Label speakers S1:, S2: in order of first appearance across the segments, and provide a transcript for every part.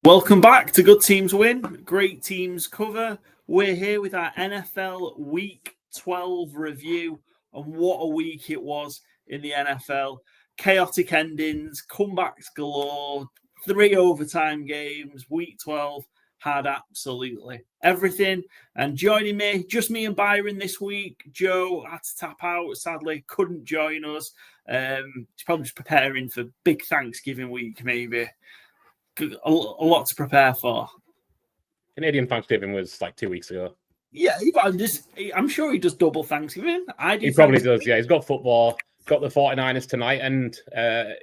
S1: Welcome back to Good Teams Win, Great Teams Cover. We're here with our NFL Week 12 review, and what a week it was in the NFL. Chaotic endings, comebacks galore, 3 overtime games. Week 12 had absolutely everything. And joining me, just me and Byron this week. Joe had to tap out, sadly, couldn't join us. He's probably just preparing for big Thanksgiving week, maybe. A lot to prepare for.
S2: Canadian Thanksgiving was like 2 weeks ago.
S1: Yeah, but I'm sure he does double Thanksgiving.
S2: He probably does, yeah. He's got football, got the 49ers tonight, and I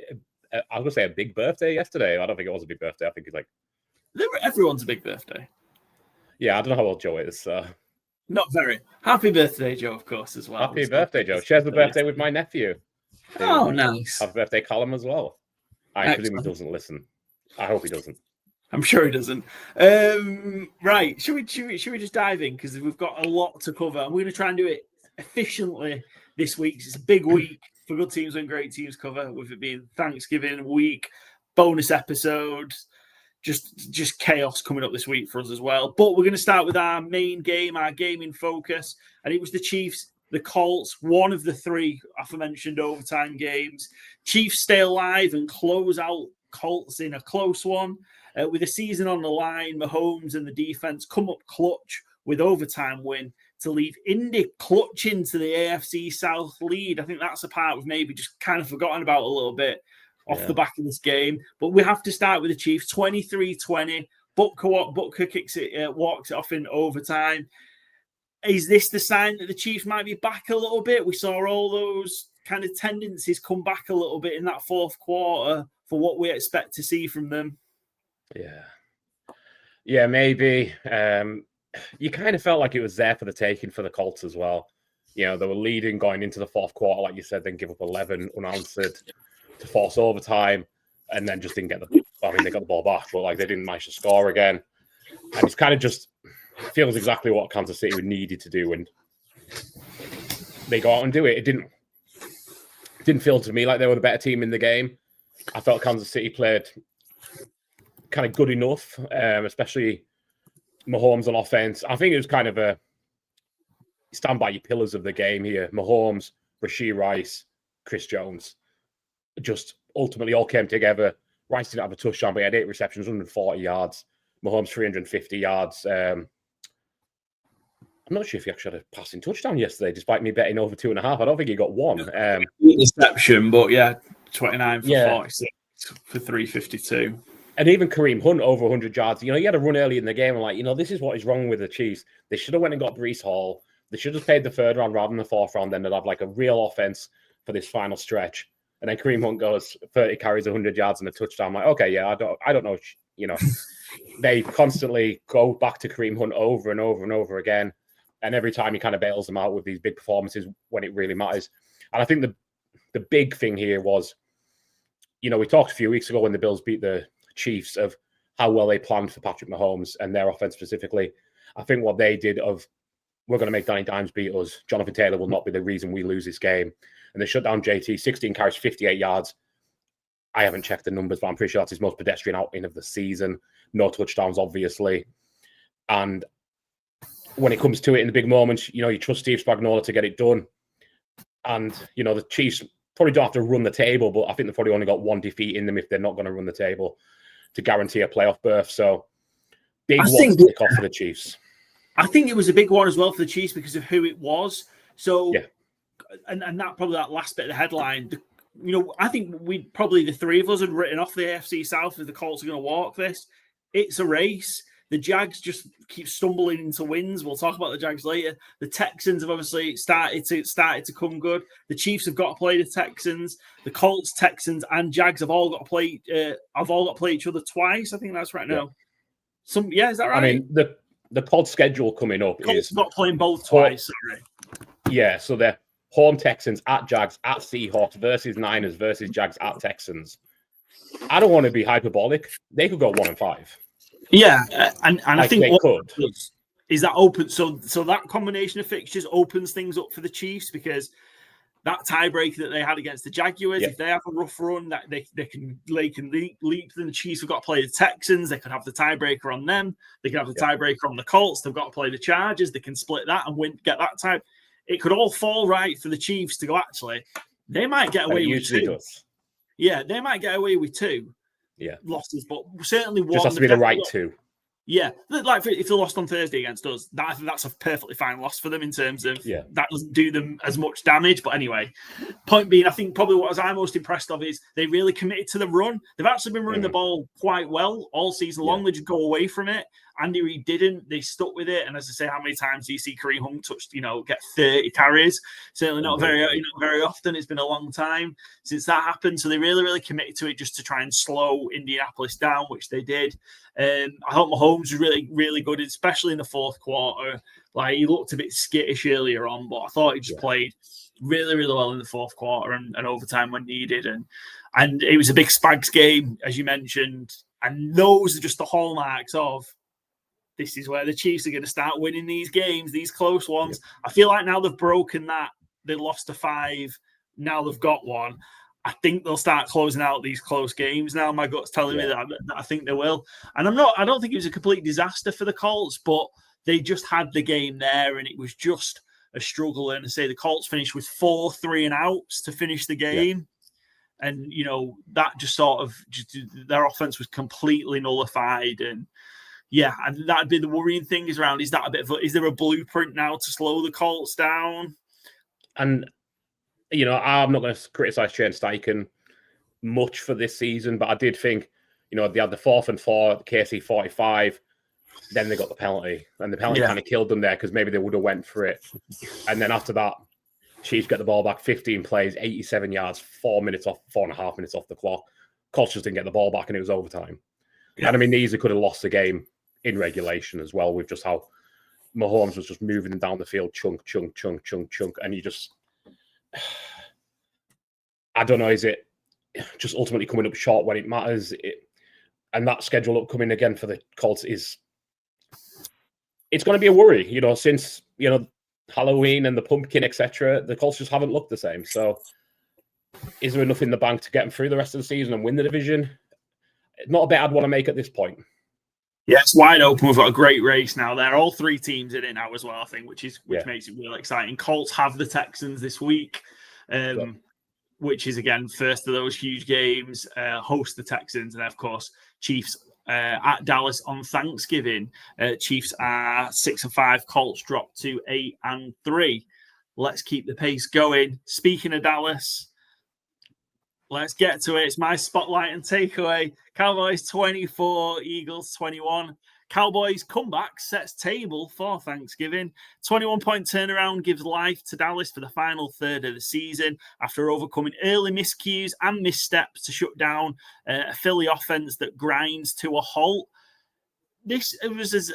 S2: was going to say a big birthday yesterday. I don't think it was a big birthday. I think he's like...
S1: Everyone's a big birthday.
S2: Yeah, I don't know how old Joe is. So.
S1: Not very. Happy birthday, Joe, of course, as well.
S2: Happy birthday, Joe. Shares the birthday with my nephew.
S1: Oh, nice.
S2: Happy birthday, Callum, as well. I presume he doesn't listen. I hope he doesn't.
S1: I'm sure he doesn't. Right, should we just dive in, because we've got a lot to cover, and we're going to try and do it efficiently this week. It's a big week for Good Teams and Great Teams Cover, with it being Thanksgiving week, bonus episode, just chaos coming up this week for us as well. But we're going to start with our main game, our game in focus, and it was the Chiefs, the Colts, one of the 3 aforementioned overtime games. Chiefs stay alive and close out Colts in a close one. With the season on the line, Mahomes and the defense come up clutch with overtime win to leave Indy clutching to the AFC South lead. I think that's a part we've maybe just kind of forgotten about a little bit off the back of this game. But we have to start with the Chiefs, 23-20. Butker kicks it, walks it off in overtime. Is this the sign that the Chiefs might be back a little bit? We saw all those kind of tendencies come back a little bit in that fourth quarter for what we expect to see from them.
S2: Yeah, maybe. You kind of felt like it was there for the taking for the Colts as well. You know, they were leading going into the fourth quarter, like you said, then give up 11 unanswered to force overtime, and then just didn't get they got the ball back, but like they didn't manage to score again. And it's kind of just feels exactly what Kansas City needed to do, and they go out and do it. It didn't feel to me like they were the better team in the game. I felt Kansas City played kind of good enough, especially Mahomes on offense. I think it was kind of a stand by your pillars of the game here. Mahomes, Rashee Rice, Chris Jones, just ultimately all came together. Rice didn't have a touchdown, but he had 8 receptions, 140 yards. Mahomes, 350 yards. I'm not sure if he actually had a passing touchdown yesterday, despite me betting over 2.5. I don't think he got one.
S1: Reception, but yeah, 29 for 46 for 352.
S2: And even Kareem Hunt over 100 yards. You know, he had a run early in the game. And like, you know, this is what is wrong with the Chiefs. They should have went and got Breece Hall. They should have played the 3rd round rather than the 4th round. Then they'd have like a real offense for this final stretch. And then Kareem Hunt goes 30 carries, 100 yards and a touchdown. I'm like, okay, yeah, I don't know. You know, they constantly go back to Kareem Hunt over and over and over again. And every time he kind of bails them out with these big performances when it really matters. And I think the big thing here was, you know, we talked a few weeks ago when the Bills beat the Chiefs of how well they planned for Patrick Mahomes and their offense specifically. I think what they did of, we're going to make Danny Dimes beat us. Jonathan Taylor will not be the reason we lose this game. And they shut down JT, 16 carries, 58 yards. I haven't checked the numbers, but I'm pretty sure that's his most pedestrian outing of the season. No touchdowns, obviously. And when it comes to it in the big moments, you know, you trust Steve Spagnuolo to get it done. And, you know, the Chiefs probably don't have to run the table, but I think they've probably only got 1 defeat in them if they're not going to run the table to guarantee a playoff berth. So big one to kick off for the Chiefs.
S1: I think it was a big one as well for the Chiefs because of who it was. So, and that probably that last bit of the headline, you know, I think we probably the 3 of us had written off the AFC South if the Colts are going to walk this. It's a race. The Jags just keep stumbling into wins. We'll talk about the Jags later. The Texans have obviously started to come good. The Chiefs have got to play the Texans. The Colts, Texans, and Jags have all got to play. Each other twice. I think that's right now. Is that right?
S2: I mean, the Colts schedule coming up
S1: Colts
S2: is
S1: not playing both twice. Sorry.
S2: Yeah, so they're home Texans at Jags at Seahawks versus Niners versus Jags at Texans. I don't want to be hyperbolic. They could go 1-5.
S1: Yeah, and I think
S2: they could.
S1: Is that open? So that combination of fixtures opens things up for the Chiefs because that tiebreaker that they had against the Jaguars, if they have a rough run, that they can leap. Then the Chiefs have got to play the Texans. They could have the tiebreaker on them. They could have the tiebreaker on the Colts. They've got to play the Chargers. They can split that and win, get that time. It could all fall right for the Chiefs to go, actually, they might get away with 2.
S2: Does.
S1: Yeah, they might get away with 2 losses, but certainly one.
S2: Just has to be the right 2.
S1: Yeah, like if they lost on Thursday against us, I think that's a perfectly fine loss for them in terms of that doesn't do them as much damage. But anyway, point being, I think probably what I'm most impressed of is they really committed to the run. They've actually been running the ball quite well all season long. They just go away from it. Andy Reid didn't. They stuck with it. And as I say, how many times do you see Kareem Hunt get 30 carries? Certainly not very often. It's been a long time since that happened. So they really, really committed to it just to try and slow Indianapolis down, which they did. I thought Mahomes was really, really good, especially in the fourth quarter. Like, he looked a bit skittish earlier on, but I thought he just played really, really well in the fourth quarter and overtime when needed. And it was a big Spags game, as you mentioned. And those are just the hallmarks of this is where the Chiefs are going to start winning these games, these close ones. I feel like now they've broken that. They lost to 5. Now they've got one. I think they'll start closing out these close games now. My gut's telling me that I think they will. And I don't think it was a complete disaster for the Colts, but they just had the game there and it was just a struggle. And I say the Colts finished with 4 3-and-outs to finish the game. Yeah. And, that just their offense was completely nullified. And and that'd be the worrying thing is there a blueprint now to slow the Colts down?
S2: And, I'm not going to criticize Shane Steichen much for this season, but I did think, they had the 4th and 4, the KC 45, then they got the penalty, and the penalty kind of killed them there because maybe they would have went for it. And then after that, Chiefs get the ball back, 15 plays, 87 yards, 4.5 minutes off the clock. Colts just didn't get the ball back, and it was overtime. Yeah. And I mean, they easily could have lost the game in regulation as well, with just how Mahomes was just moving them down the field, chunk, and you just, I don't know, is it just ultimately coming up short when it matters? And that schedule upcoming again for the Colts it's going to be a worry, since, Halloween and the pumpkin, etc. The Colts just haven't looked the same. So is there enough in the bank to get them through the rest of the season and win the division? Not a bet I'd want to make at this point.
S1: Yeah, it's wide open. We've got a great race now there. All 3 teams in it now as well, I think, which makes it really exciting. Colts have the Texans this week, which is, again, first of those huge games, host the Texans. And, of course, Chiefs at Dallas on Thanksgiving. Chiefs are 6-5. Colts drop to 8-3. Let's keep the pace going. Speaking of Dallas, let's get to it. It's my spotlight and takeaway. Cowboys 24, Eagles 21. Cowboys comeback sets table for Thanksgiving. 21-point turnaround gives life to Dallas for the final third of the season after overcoming early miscues and missteps to shut down a Philly offense that grinds to a halt. This was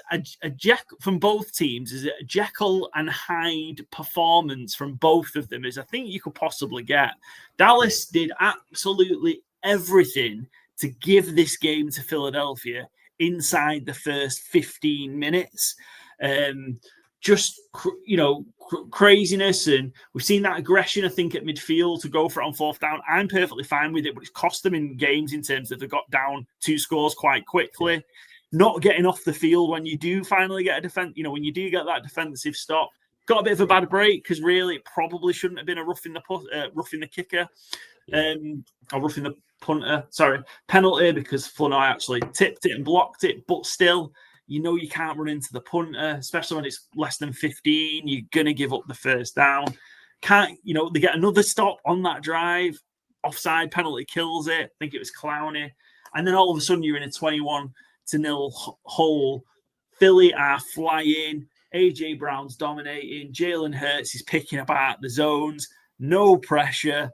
S1: from both teams, is a Jekyll and Hyde performance from both of them, as I think you could possibly get. Dallas did absolutely everything to give this game to Philadelphia inside the first 15 minutes. Craziness. And we've seen that aggression, I think, at midfield to go for it on 4th down. I'm perfectly fine with it, but it's cost them in games in terms of they got down 2 scores quite quickly. Not getting off the field when you do finally get a defense, when you do get that defensive stop. Got a bit of a bad break because really it probably shouldn't have been a roughing the kicker, or roughing the punter. Sorry, penalty because Flournoy actually tipped it and blocked it. But still, you can't run into the punter, especially when it's less than 15. You're gonna give up the first down. They get another stop on that drive. Offside penalty kills it. I think it was Clowney, and then all of a sudden you're in a 21-0 hole. Philly are flying. AJ Brown's dominating. Jalen Hurts is picking apart the zones. No pressure.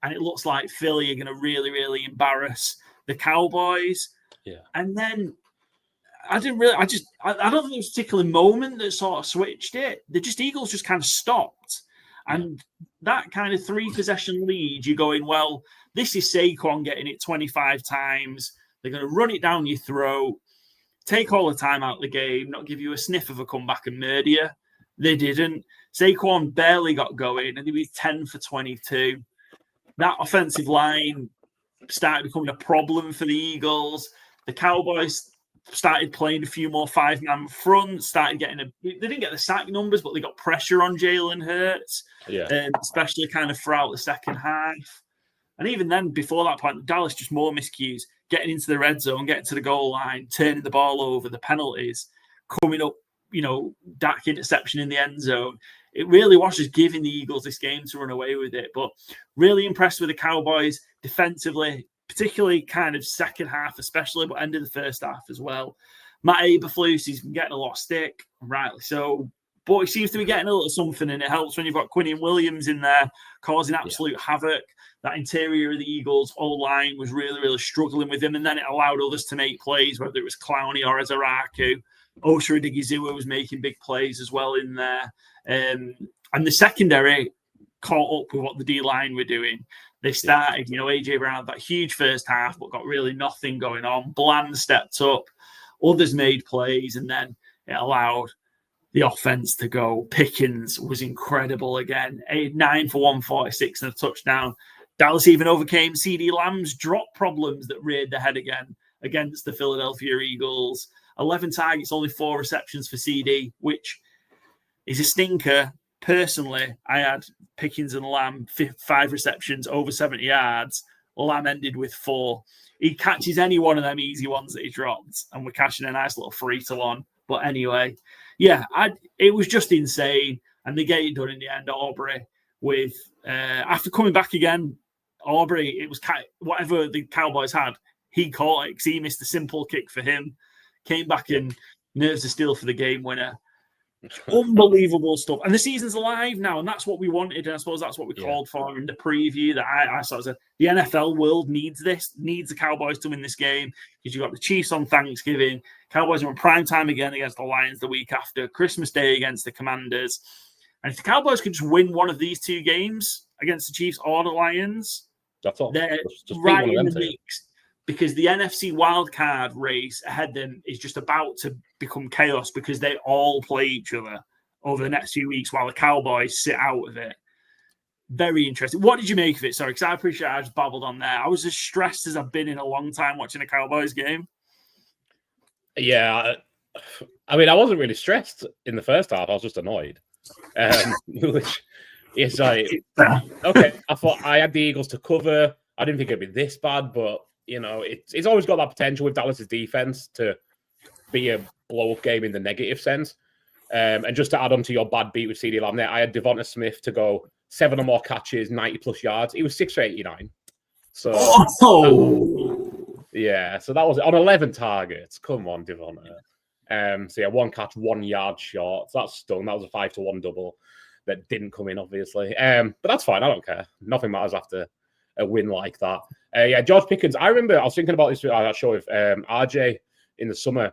S1: And it looks like Philly are going to really, really embarrass the Cowboys. Yeah. And then I don't think there was a particular moment that sort of switched it. Eagles just kind of stopped. And that kind of 3-possession lead, you're going, well, this is Saquon getting it 25 times. They're going to run it down your throat, take all the time out of the game, not give you a sniff of a comeback and murder you. They didn't. Saquon barely got going, and he was 10 for 22. That offensive line started becoming a problem for the Eagles. The Cowboys started playing a few more five-man fronts, started getting they didn't get the sack numbers, but they got pressure on Jalen Hurts, especially kind of throughout the second half. And even then, before that point, Dallas just more miscues, getting into the red zone, getting to the goal line, turning the ball over, the penalties, coming up, Dak interception in the end zone. It really was just giving the Eagles this game to run away with it. But really impressed with the Cowboys defensively, particularly kind of second half, especially, but end of the first half as well. Matt Eberflus, he's been getting a lot of stick, rightly so. But he seems to be getting a little something, and it helps when you've got Quinnen Williams in there causing absolute havoc. That interior of the Eagles' O-line was really, really struggling with him, and then it allowed others to make plays, whether it was Clowney or Ezaraku. Oshira Digizua was making big plays as well in there. And the secondary caught up with what the D-line were doing. They started, A.J. Brown had that huge first half, but got really nothing going on. Bland stepped up. Others made plays, and then it allowed the offense to go. Pickens was incredible again. 9 for 146 and a touchdown. Dallas even overcame CeeDee Lamb's drop problems that reared their head again against the Philadelphia Eagles. 11 targets, only 4 receptions for CD, which is a stinker. Personally, I had Pickens and Lamb 5 receptions, over 70 yards. Lamb ended with 4. He catches any one of them easy ones that he dropped, and we're catching a nice little 3-1. But anyway, it was just insane, and they get it done in the end. Aubrey, with after coming back again, Aubrey, it was whatever the Cowboys had, he caught it because he missed a simple kick for him. Came back and nerves of steel for the game winner. Unbelievable stuff. And the season's alive now, and that's what we wanted. And I suppose that's what we called for in the preview. That I sort of said, the NFL world needs this, needs the Cowboys to win this game, because you've got the Chiefs on Thanksgiving. Cowboys are on prime time again against the Lions the week after, Christmas Day against the Commanders. And if the Cowboys could just win one of these 2 games against the Chiefs or the Lions,
S2: that's all.
S1: They're
S2: just
S1: right in the mix. Because the NFC wildcard race ahead of them is just about to become chaos, because they all play each other over the next few weeks while the Cowboys sit out of it. Very interesting. What did you make of it? Sorry, because I appreciate I just babbled on there. I was as stressed as I've been in a long time watching a Cowboys game.
S2: Yeah. I mean, I wasn't really stressed in the first half. I was just annoyed. Which is like, okay, I thought I had the Eagles to cover. I didn't think it'd be this bad, but it's always got that potential with Dallas's defense to be a blow-up game in the negative sense. And just to add on to your bad beat with CeeDee Lamb there, I had Devonta Smith to go 7 or more catches, 90-plus yards. He was 6 for 89. So, so that was on 11 targets. Come on, Devonta. 1 catch, 1 yard short. So that stung. That was a 5-1 double that didn't come in, obviously. But that's fine. I don't care. Nothing matters after a win like that. George Pickens. I remember I was thinking about this on that show with RJ in the summer,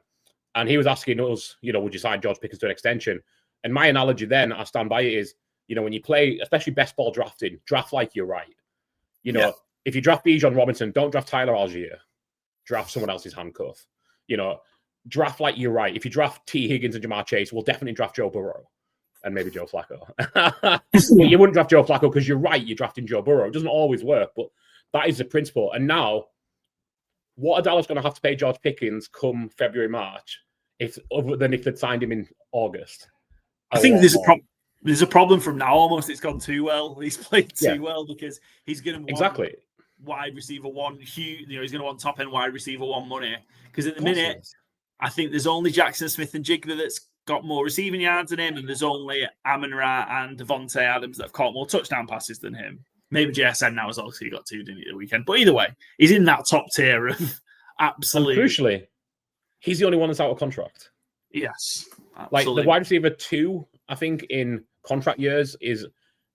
S2: and he was asking us, would you sign George Pickens to an extension? And my analogy then, I stand by it, is, when you play, especially best ball drafting, draft like you're right. If you draft Bijan Robinson, don't draft Tyler Algier. Draft someone else's handcuff. Draft like you're right. If you draft T. Higgins and Jamar Chase, we'll definitely draft Joe Burrow and maybe Joe Flacco. But you wouldn't draft Joe Flacco because you're right. You're drafting Joe Burrow. It doesn't always work, but that is the principle. And now, what are Dallas going to have to pay George Pickens come February, March, other than if they'd signed him in August?
S1: I think there's a problem from now almost. It's gone too well. He's played too well, because he's going to want wide receiver 1. He's going to want top-end wide receiver 1 money. Because at the minute, I think there's only Jackson Smith and Jigba that's got more receiving yards than him, and there's only Amon-Ra and Devontae Adams that have caught more touchdown passes than him. Maybe JSN now has also got 2, didn't he, the weekend? But either way, he's in that top tier of absolute.
S2: And crucially, he's the only one that's out of contract.
S1: Yes. Absolutely.
S2: Like the wide receiver 2, I think, in contract years is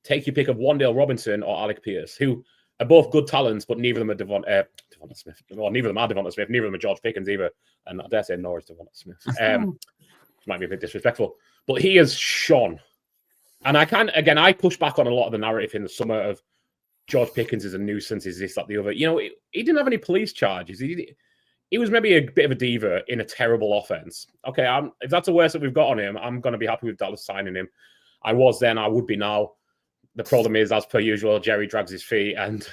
S2: take your pick of Wan'Dale Robinson or Alec Pierce, who are both good talents, but neither of them are Devonta Smith. Well, neither of them are Devonta Smith. Neither of them are George Pickens either. And I dare say nor is Devonta Smith. Which might be a bit disrespectful. But he has shone. And I push back on a lot of the narrative in the summer of George Pickens is a nuisance, is this, that, the other. He didn't have any police charges. he was maybe a bit of a diva in a terrible offense. Okay, if that's the worst that we've got on him, I'm going to be happy with Dallas signing him. I was then, I would be now. The problem is, as per usual, Jerry drags his feet, and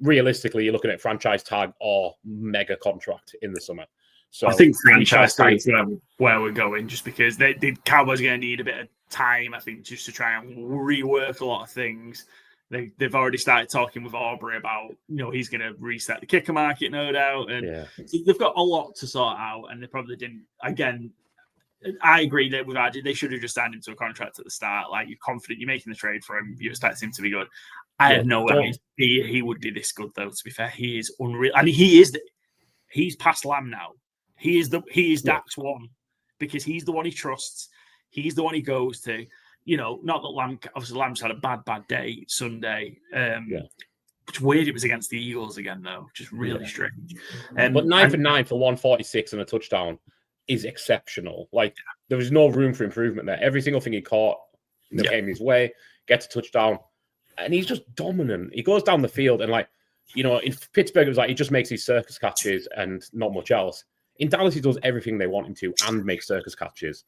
S2: realistically, you're looking at franchise tag or mega contract in the summer. So
S1: I think franchise tag is where we're going, just because the Cowboys are going to need a bit of time, I think, just to try and rework a lot of things. They've already started talking with Aubrey about, he's going to reset the kicker market, no doubt. And so they've got a lot to sort out, and they probably didn't. Again, I agree that they should have just signed him to a contract at the start. Like, you're confident you're making the trade for him, you expect him to be good. I had no way he would be this good, though. To be fair, he is unreal. I mean, he's past Lamb now. He is Dak's one, because he's the one he trusts. He's the one he goes to. Not that Lamb's had a bad day Sunday. It's weird it was against the Eagles again, though, which is really strange.
S2: But 9 for 9 for 146 and a touchdown is exceptional. Like, there was no room for improvement there. Every single thing he caught came his way, gets a touchdown, and he's just dominant. He goes down the field, and in Pittsburgh, it was like he just makes these circus catches and not much else. In Dallas, he does everything they want him to and makes circus catches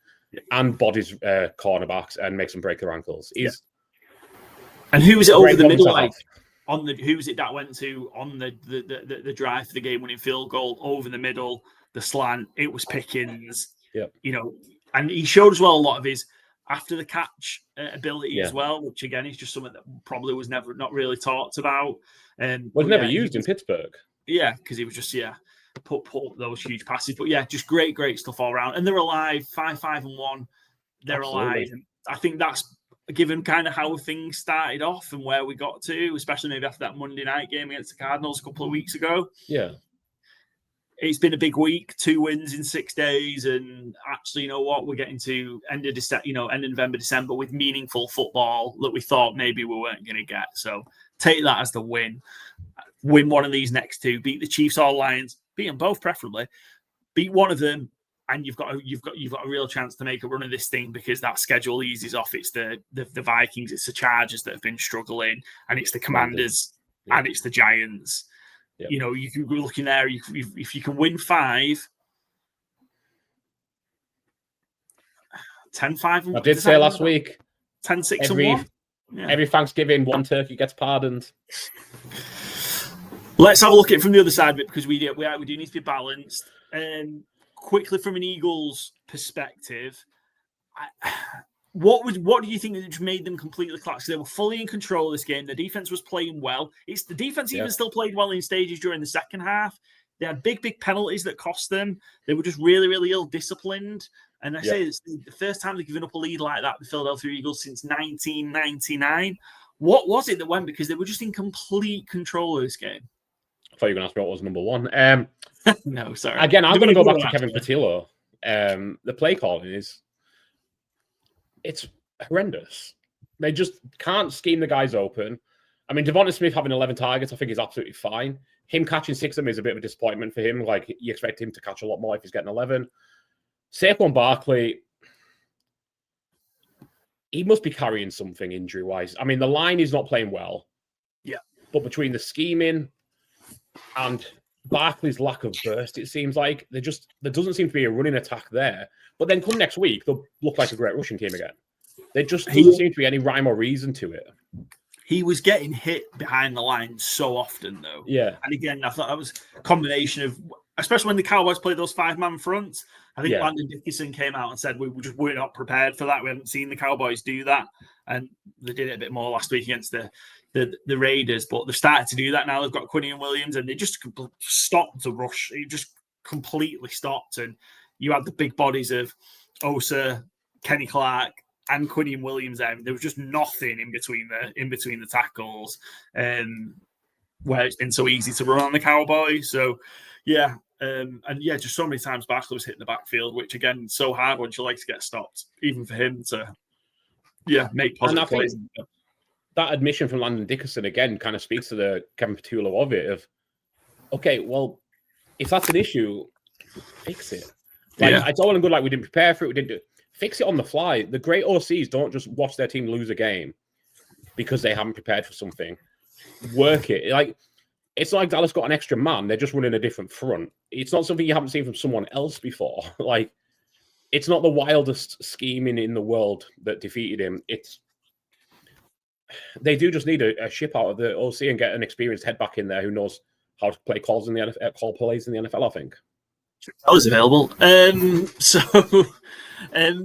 S2: and bodies cornerbacks and makes them break their ankles.
S1: And who was it over the middle? Who was it that went to on the drive for the game-winning field goal over the middle, the slant? It was Pickens. And he showed as well a lot of his after the catch ability as well, which again is just something that probably was not really talked about.
S2: Was never used in Pittsburgh.
S1: Yeah, because he was just put up those huge passes. But just great stuff all around. And they're alive, 5-1. They're alive. And I think that's given kind of how things started off and where we got to, especially maybe after that Monday night game against the Cardinals a couple of weeks ago.
S2: Yeah.
S1: It's been a big week, 2 wins in 6 days. And actually, you know what? We're getting to end of November, December with meaningful football that we thought maybe we weren't going to get. So take that as the win. Win one of these next 2, beat the Chiefs or Lions, beat them both preferably, beat one of them, and you've got a real chance to make a run of this thing, because that schedule eases off. It's the Vikings, it's the Chargers that have been struggling, and it's the Commanders and it's the Giants. You can be looking there. If you can win 5, 10-5.
S2: I did say last week,
S1: 10-6-1.
S2: Every Thanksgiving, one turkey gets pardoned.
S1: Let's have a look at it from the other side of it, because we do need to be balanced. Quickly, from an Eagles perspective, what do you think that made them completely collapse? They were fully in control of this game. The defense was playing well. The defense even still played well in stages during the second half. They had big penalties that cost them. They were just really, really ill-disciplined. And I say it's the first time they've given up a lead like that, the Philadelphia Eagles, since 1999. What was it that went? Because they were just in complete control of this game.
S2: I thought you were going to ask me what was number 1.
S1: No, sorry.
S2: Again, I'm going to go back to Kevin Patillo. The play calling it's horrendous. They just can't scheme the guys open. I mean, Devonta Smith having 11 targets, I think is absolutely fine. Him catching 6 of them is a bit of a disappointment for him. Like, you expect him to catch a lot more if he's getting 11. Saquon Barkley, he must be carrying something injury-wise. I mean, the line is not playing well.
S1: Yeah.
S2: But between the scheming and Barkley's lack of burst, it seems like there doesn't seem to be a running attack there. But then come next week, they'll look like a great rushing team again. There just doesn't seem to be any rhyme or reason to it.
S1: He was getting hit behind the line so often, though.
S2: Yeah.
S1: And again, I thought that was a combination of, especially when the Cowboys played those 5-man fronts. I think Landon Dickerson came out and said we were not prepared for that. We hadn't seen the Cowboys do that. And they did it a bit more last week against the Raiders. But they've started to do that now. They've got Quinnen Williams, and they just stopped the rush. It just completely stopped. And you had the big bodies of Osa, Kenny Clark, and Quinnen Williams there. There was just nothing in between the tackles, where it's been so easy to run on the Cowboys. So, just so many times Barkley was hitting the backfield, which again, so hard when you like to get stopped, even for him to, make positive plays.
S2: That admission from Landon Dickerson again kind of speaks to the Kevin Patillo of it. Okay, well, if that's an issue, fix it. It's all and good. Like, we didn't prepare for it. We didn't do it. Fix it on the fly. The great OCs don't just watch their team lose a game because they haven't prepared for something. Work it. Like, it's like Dallas got an extra man. They're just running a different front. It's not something you haven't seen from someone else before. Like, it's not the wildest scheming in the world that defeated him. They do just need a ship out of the OC and get an experienced head back in there who knows how to play calls in the NFL, call plays in the NFL, I think.
S1: That was available.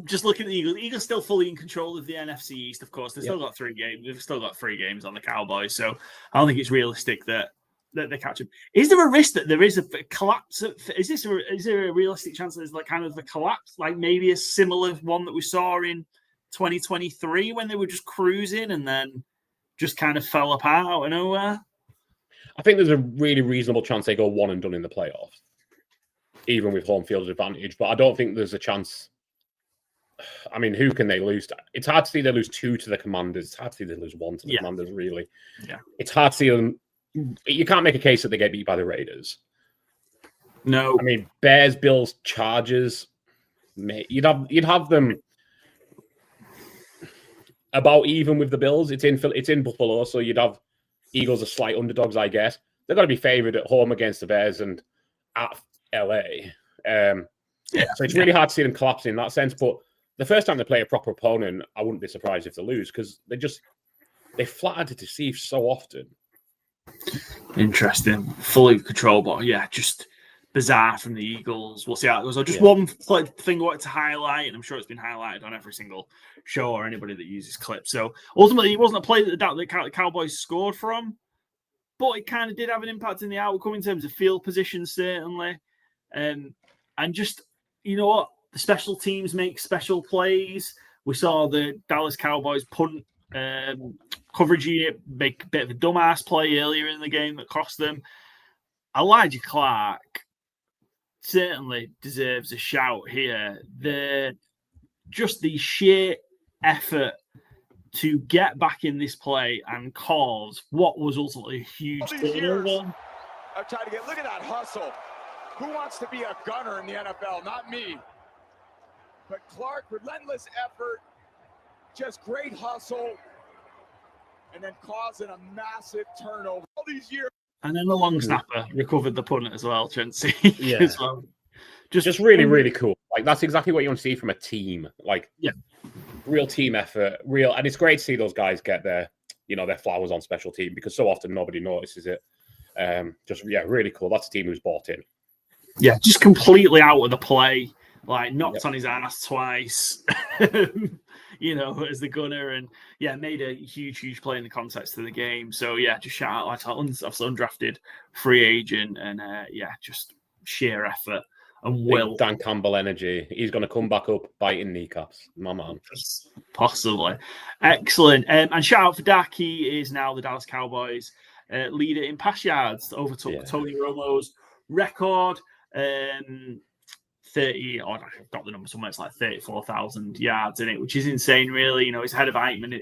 S1: Just looking at the Eagles. Eagles still fully in control of the NFC East, of course. They've still got 3 games. They've still got 3 games on the Cowboys, so I don't think it's realistic that they catch them. Is there a risk that there is a collapse? Is there a realistic chance that there's like kind of a collapse, like maybe a similar one that we saw in 2023 when they were just cruising and then just kind of fell apart out of nowhere?
S2: I think there's a really reasonable chance they go 1 and done in the playoffs, even with home field advantage. But I don't think there's a chance. I mean, who can they lose to? It's hard to see they lose 2 to the Commanders. It's hard to see they lose 1 to the Commanders, really.
S1: Yeah.
S2: It's hard to see them. You can't make a case that they get beat by the Raiders.
S1: No.
S2: I mean, Bears, Bills, Chargers. You'd have them about even with the Bills. It's in Buffalo, so you'd have Eagles as slight underdogs, I guess. They've got to be favored at home against the Bears and at LA. So it's really hard to see them collapsing in that sense. But the first time they play a proper opponent, I wouldn't be surprised if they lose because they flat out deceive so often.
S1: Interesting. Fully control, but just bizarre from the Eagles. We'll see how it goes. Just one thing I wanted to highlight, and I'm sure it's been highlighted on every single show or anybody that uses clips. So ultimately, it wasn't a play that the Cowboys scored from, but it kind of did have an impact in the outcome in terms of field position, certainly. And just, you know what? The special teams make special plays. We saw the Dallas Cowboys punt coverage unit make a bit of a dumbass play earlier in the game that cost them. Elijah Clark certainly deserves a shout here. The sheer effort to get back in this play and cause what was ultimately a huge turnover.
S3: I've tried to look at that hustle. Who wants to be a gunner in the NFL? Not me. But Clark, relentless effort, just great hustle, and then causing a massive turnover all these years.
S1: And then the long snapper recovered the punt as well, Chauncey.
S2: Yeah.
S1: As well.
S2: Just really, really cool. Like, that's exactly what you want to see from a team. Like, real team effort, and it's great to see those guys get their flowers on special team because so often nobody notices it. Really cool. That's a team who's bought in. Yeah,
S1: just completely out of the play. Like, knocked on his ass twice, as the gunner, and made a huge play in the context of the game. So just shout out like undrafted free agent, and just sheer effort and will.
S2: Dan Campbell energy. He's going to come back up biting kneecaps, my man.
S1: Possibly. Excellent. And shout out for Dak. He is now the Dallas Cowboys leader in pass yards, overtook Tony Romo's record. 30, I've got the number somewhere, it's like 34,000 yards in it, which is insane, really. He's ahead of Aikman,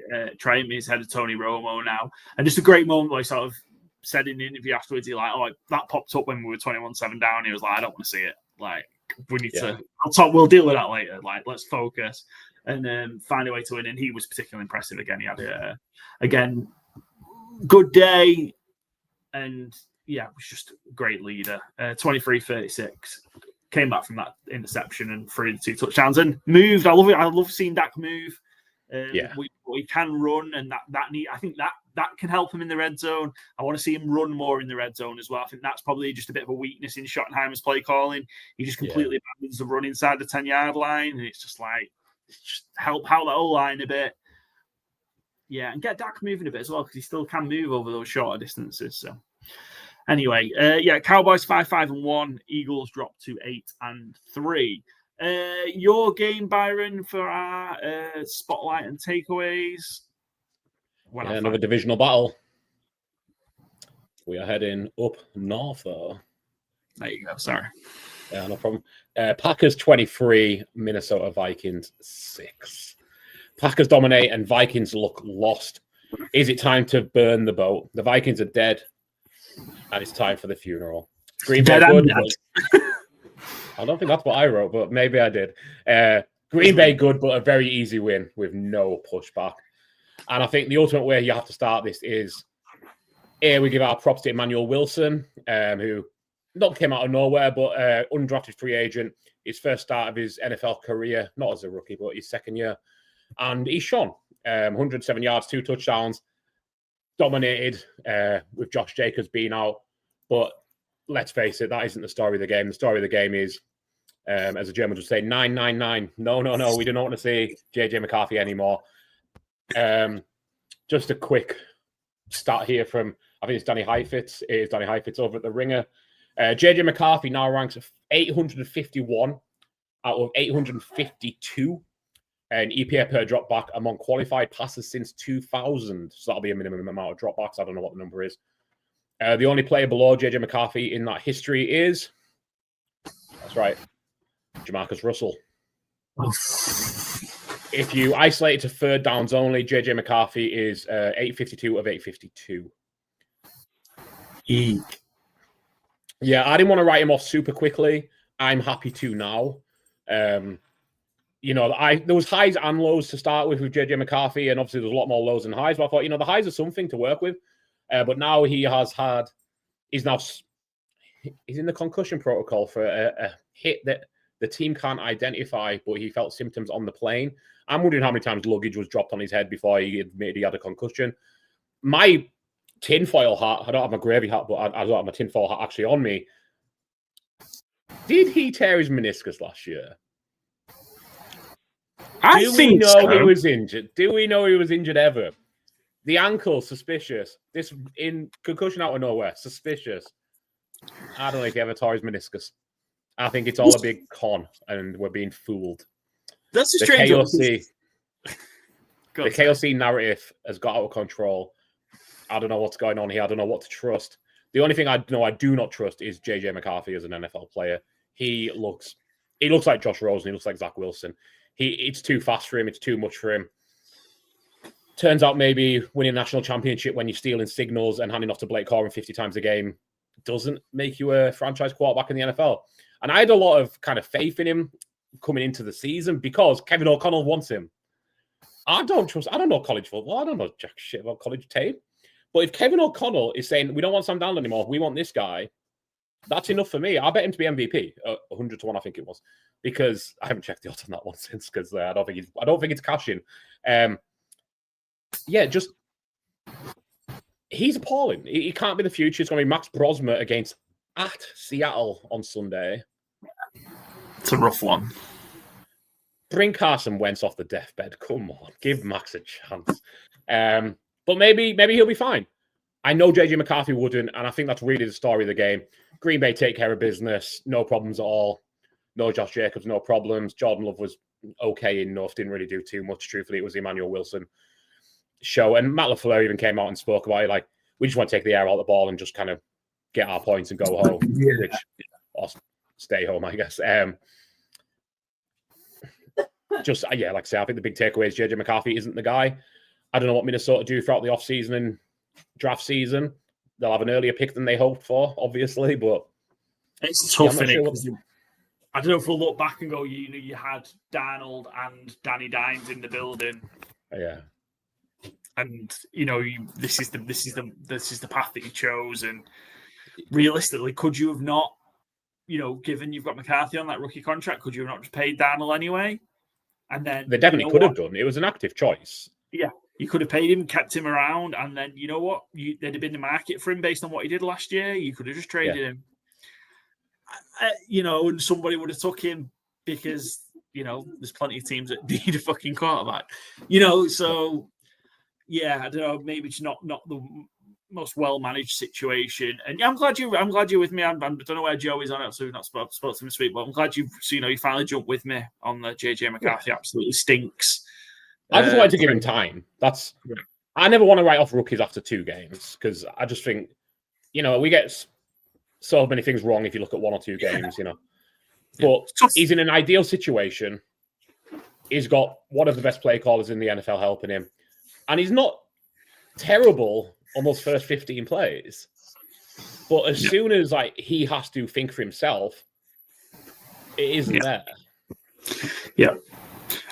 S1: he's ahead of Tony Romo now. And just a great moment where he sort of said in the interview afterwards, that popped up when we were 21-7 down. He was like, I don't want to see it. Like, we need to, we'll deal with that later. Like, let's focus and find a way to win. And he was particularly impressive again. He had good day. And was just a great leader. 23-36. Came back from that interception and threw the 2 touchdowns and moved. I love it. I love seeing Dak move. We can run, and I think that can help him in the red zone. I want to see him run more in the red zone as well. I think that's probably just a bit of a weakness in Schottenheimer's play calling. He just completely abandons the run inside the 10-yard line, and it's just help out that O-line a bit. Yeah, and get Dak moving a bit as well because he still can move over those shorter distances. So. Anyway, Cowboys 5-1. Eagles drop to 8-3. Your game, Byron, for our spotlight and takeaways.
S2: Another divisional battle. We are heading up north, though.
S1: There you go. Sorry.
S2: Yeah, no problem. Packers 23, Minnesota Vikings 6. Packers dominate and Vikings look lost. Is it time to burn the boat? The Vikings are dead. And it's time for the funeral. Green Bay good. I don't think that's what I wrote, but maybe I did. Green Bay good, but a very easy win with no pushback. And I think the ultimate way you have to start this is Here we give our props to Emmanuel Wilson, who not came out of nowhere, but undrafted free agent. His first start of his NFL career, not as a rookie, but his second year. And he's shone. 107 yards, 2 touchdowns. Dominated with Josh Jacobs being out. But let's face it, that isn't the story of the game. The story of the game is, as the Germans would say, 999. No, we do not want to see JJ McCarthy anymore. Just a quick stat here from, I think it's Danny Heifetz. It is Danny Heifetz over at the Ringer. JJ McCarthy now ranks 851 out of 852 and EPA per dropback among qualified passes since 2000. So that'll be a minimum amount of dropbacks. I don't know what the number is. The only player below JJ McCarthy in that history is, that's right, Jamarcus Russell. If you isolate it to third downs only, JJ McCarthy is 852 of 852.
S1: Eek.
S2: Yeah, I didn't want to write him off super quickly. I'm happy to now. There was highs and lows to start with JJ McCarthy, and obviously there's a lot more lows than highs. But I thought, the highs are something to work with. But now he's in the concussion protocol for a hit that the team can't identify, but he felt symptoms on the plane. I'm wondering how many times luggage was dropped on his head before he admitted he had a concussion. My tinfoil hat, I don't have my gravy hat, but I don't have my tinfoil hat actually on me. Did he tear his meniscus last year? Do we know he was injured? Do we know he was injured ever? The ankle, suspicious. This in concussion out of nowhere, suspicious. I don't know if he ever tore his meniscus. I think it's all a big con, and we're being fooled.
S1: That's a strange
S2: KOC. The KOC narrative has got out of control. I don't know what's going on here. I don't know what to trust. The only thing I do not trust is JJ McCarthy as an NFL player. He looks like Josh Rosen. He looks like Zach Wilson. It's too fast for him. It's too much for him. Turns out maybe winning a national championship when you're stealing signals and handing off to Blake Corum 50 times a game doesn't make you a franchise quarterback in the NFL. And I had a lot of kind of faith in him coming into the season because Kevin O'Connell wants him. I don't know college football. I don't know jack shit about college tape. But if Kevin O'Connell is saying, we don't want Sam Darnold anymore, we want this guy, that's enough for me. I bet him to be MVP, 100 to 1, I think it was, because I haven't checked the odds on that one since, because I don't think it's cashing. He's appalling. He can't be the future. It's going to be Max Brosmer against at Seattle on Sunday.
S1: It's a rough one.
S2: Bring Carson Wentz off the deathbed. Come on, give Max a chance. But maybe he'll be fine. I know JJ McCarthy wouldn't, and I think that's really the story of the game. Green Bay take care of business, no problems at all. No Josh Jacobs, no problems. Jordan Love was okay enough, didn't really do too much. Truthfully, it was the Emmanuel Wilson show. And Matt LaFleur even came out and spoke about it, like, we just want to take the air out of the ball and just kind of get our points and go home, or stay home, I guess. Like I say, I think the big takeaway is JJ McCarthy isn't the guy. I don't know what Minnesota do throughout the offseason and draft season. They'll have an earlier pick than they hoped for, obviously, but
S1: it's tough, I don't know if we'll look back and go, you had Darnold and Danny Dimes in the building.
S2: Yeah.
S1: And this is the path that you chose. And realistically, could you have not, given you've got McCarthy on that rookie contract, could you have not just paid Darnold anyway? And then
S2: they definitely could have done. It was an active choice.
S1: Yeah, you could have paid him, kept him around, and then you know what? There'd have been the market for him based on what he did last year. You could have just traded him. And somebody would have took him because there's plenty of teams that need a fucking quarterback. So. Yeah, I don't know. Maybe it's not the most well managed situation. And I'm glad you're with me. I don't know where Joe is on it, so we've not spoken to him this week. But I'm glad you finally jumped with me on the JJ McCarthy. Yeah. Absolutely stinks.
S2: I just wanted to give him time. I never want to write off rookies after 2 games because I just think we get so many things wrong if you look at 1 or 2 games. But he's in an ideal situation. He's got one of the best play callers in the NFL helping him. And he's not terrible on those first 15 plays. But as soon as he has to think for himself, it isn't there.
S1: Yeah.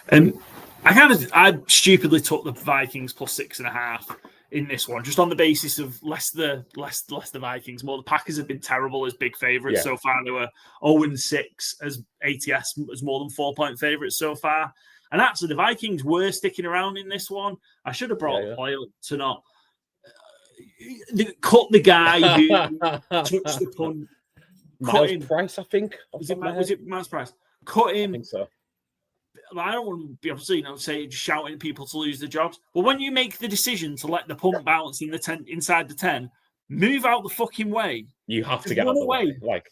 S1: And I stupidly took the Vikings plus 6.5 in this one, just on the basis of less the Vikings, more the Packers have been terrible as big favourites so far. They were 0-6 as ATS as more than 4-point favourites so far. And actually, the Vikings were sticking around in this one. I should have brought the play up to not cut the guy who touched the punt.
S2: Miles Price, I think.
S1: Was it Miles Price? Cut him.
S2: I think so.
S1: I don't want to be obviously, shouting at people to lose their jobs. But when you make the decision to let the punt bounce in the 10 inside the 10, move out the fucking way.
S2: You have to get out of the way. Like,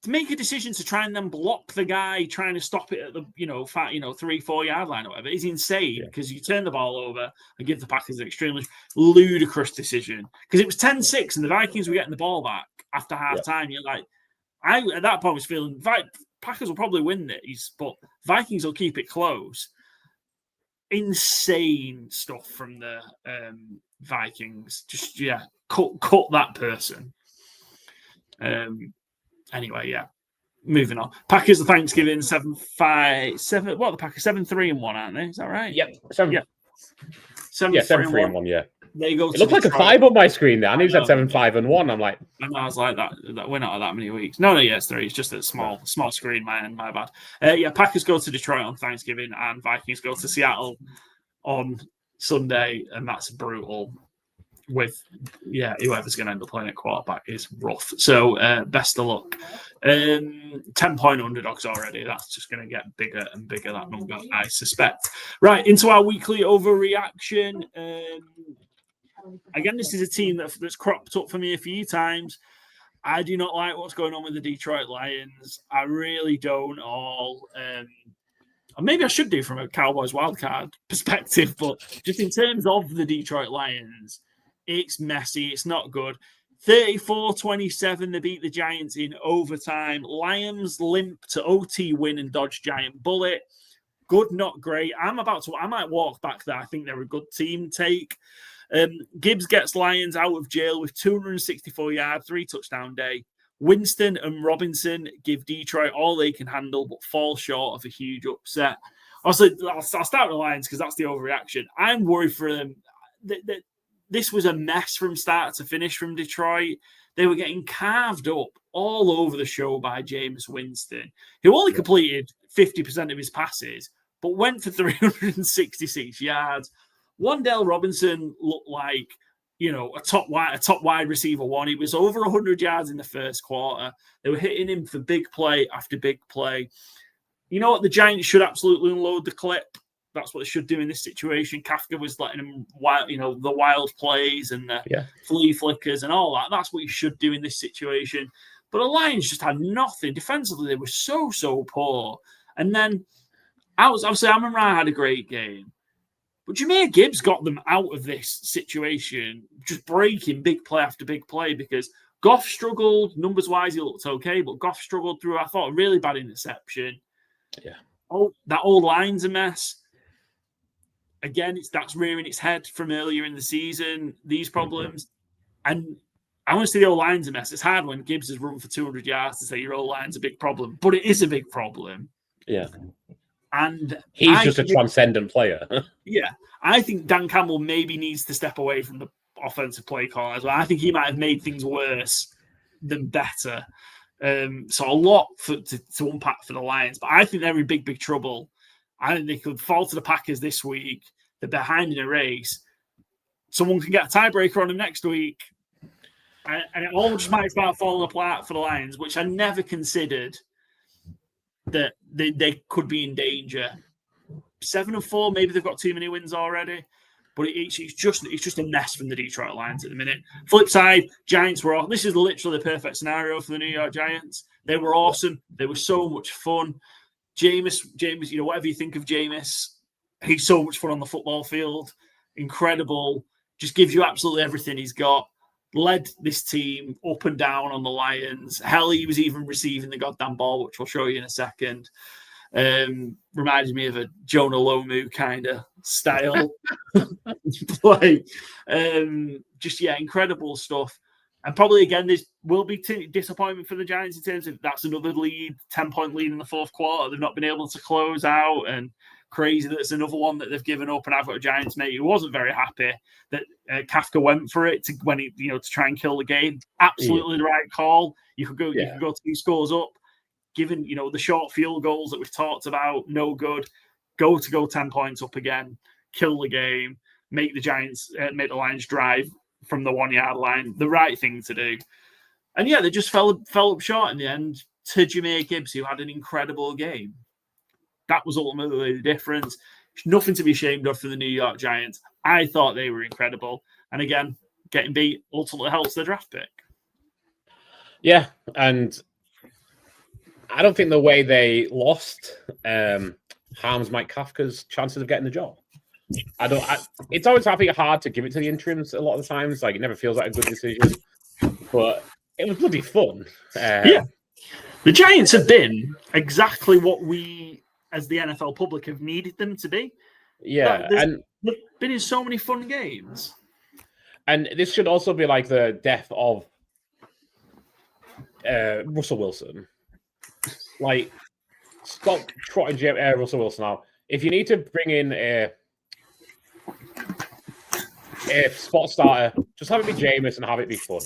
S1: to make a decision to try and then block the guy trying to stop it at the 3-4 yard line or whatever is insane, because you turn the ball over and give the Packers an extremely ludicrous decision, because it was 10-6 and the Vikings were getting the ball back after half time. You're like, I at that point was feeling Packers will probably win this, but Vikings will keep it close. Insane stuff from the Vikings. Just cut that person. Anyway, moving on. Packers are Thanksgiving 7-5-7. What are the Packers? 7-3-1, aren't they? Is that right?
S2: Yep. 7-3-1. Yeah.
S1: There you go.
S2: It looked like a 5 on my screen there. I knew you said 7-5-1. I'm like,
S1: and I was like, that we're not at that many weeks. No, it's 3. It's just a small screen. My bad. Packers go to Detroit on Thanksgiving, and Vikings go to Seattle on Sunday, and that's brutal. With whoever's going to end up playing at quarterback is rough. So best of luck. 10-point underdogs already. That's just going to get bigger and bigger, that number, I suspect. Right, into our weekly overreaction. Again, this is a team that's cropped up for me a few times. I do not like what's going on with the Detroit Lions. I really don't all. Maybe I should do from a Cowboys wildcard perspective, but just in terms of the Detroit Lions, it's messy. It's not good. 34-27, they beat the Giants in overtime. Lions limp to OT win and dodge Giant bullet. Good, not great. I might walk back there. I think they're a good team take. Gibbs gets Lions out of jail with 264 yards, 3 touchdown day. Winston and Robinson give Detroit all they can handle, but fall short of a huge upset. Also, I'll start with the Lions because that's the overreaction. I'm worried for them. This was a mess from start to finish from Detroit. They were getting carved up all over the show by Jameis Winston, who only completed 50% of his passes, but went for 366 yards. Wan'Dale Robinson looked like, a top wide receiver one. He was over 100 yards in the first quarter. They were hitting him for big play after big play. You know what? The Giants should absolutely unload the clip. That's what they should do in this situation. Kafka was letting him, the wild plays and the flea flickers and all that. That's what you should do in this situation. But the Lions just had nothing. Defensively, they were so poor. And then, obviously, Amon-Ra had a great game. But Jahmyr Gibbs got them out of this situation, just breaking big play after big play, because Goff struggled. Numbers-wise, he looked okay, but Goff struggled through, I thought, a really bad interception.
S2: Yeah.
S1: Oh, that old line's a mess. Again, that's rearing its head from earlier in the season, these problems. And I want to see the old line's a mess. It's hard when Gibbs has run for 200 yards to say your old line's a big problem, but it is a big problem.
S2: Yeah.
S1: And
S2: he's just a transcendent player.
S1: I think Dan Campbell maybe needs to step away from the offensive play call as well. I think he might have made things worse than better. So a lot to unpack for the Lions, but I think they're in big trouble. I think they could fall to the Packers this week. They're behind in a race. Someone can get a tiebreaker on them next week. And it all just might start falling apart for the Lions, which I never considered that they could be in danger. 7-4, maybe they've got too many wins already. But it's just a mess from the Detroit Lions at the minute. Flip side, Giants were off. This is literally the perfect scenario for the New York Giants. They were awesome. They were so much fun. Jameis, whatever you think of Jameis, he's so much fun on the football field. Incredible. Just gives you absolutely everything he's got. Led this team up and down on the Lions. Hell, he was even receiving the goddamn ball, which we'll show you in a second. Reminded me of a Jonah Lomu kind of style play. Incredible stuff. And probably, again, this will be disappointment for the Giants in terms of that's another lead, 10-point lead in the fourth quarter. They've not been able to close out, and crazy. That's another one that they've given up. And I've got a Giants mate who wasn't very happy that Kafka went for it to try and kill the game. Absolutely the right call. You could go 2 scores up, given the short field goals that we've talked about, no good. Go 10 points up again, kill the game, make the Giants, make the Lions drive from the 1 yard line. The right thing to do. And they just fell up short in the end to Jahmyr Gibbs, who had an incredible game. That was ultimately the difference. Nothing to be ashamed of for the New York Giants. I thought they were incredible. And again, getting beat ultimately helps the draft pick.
S2: Yeah, and I don't think the way they lost harms Mike Kafka's chances of getting the job. It's always, I think, hard to give it to the interims a lot of the times. Like, it never feels like a good decision. But it was bloody fun.
S1: The Giants have been exactly what we, as the NFL public, have needed them to be.
S2: Yeah, and
S1: they've been in so many fun games.
S2: And this should also be like the death of Russell Wilson. Like, stop trotting Russell Wilson out. If you need to bring in a spot starter, just have it be Jameis and have it be fun.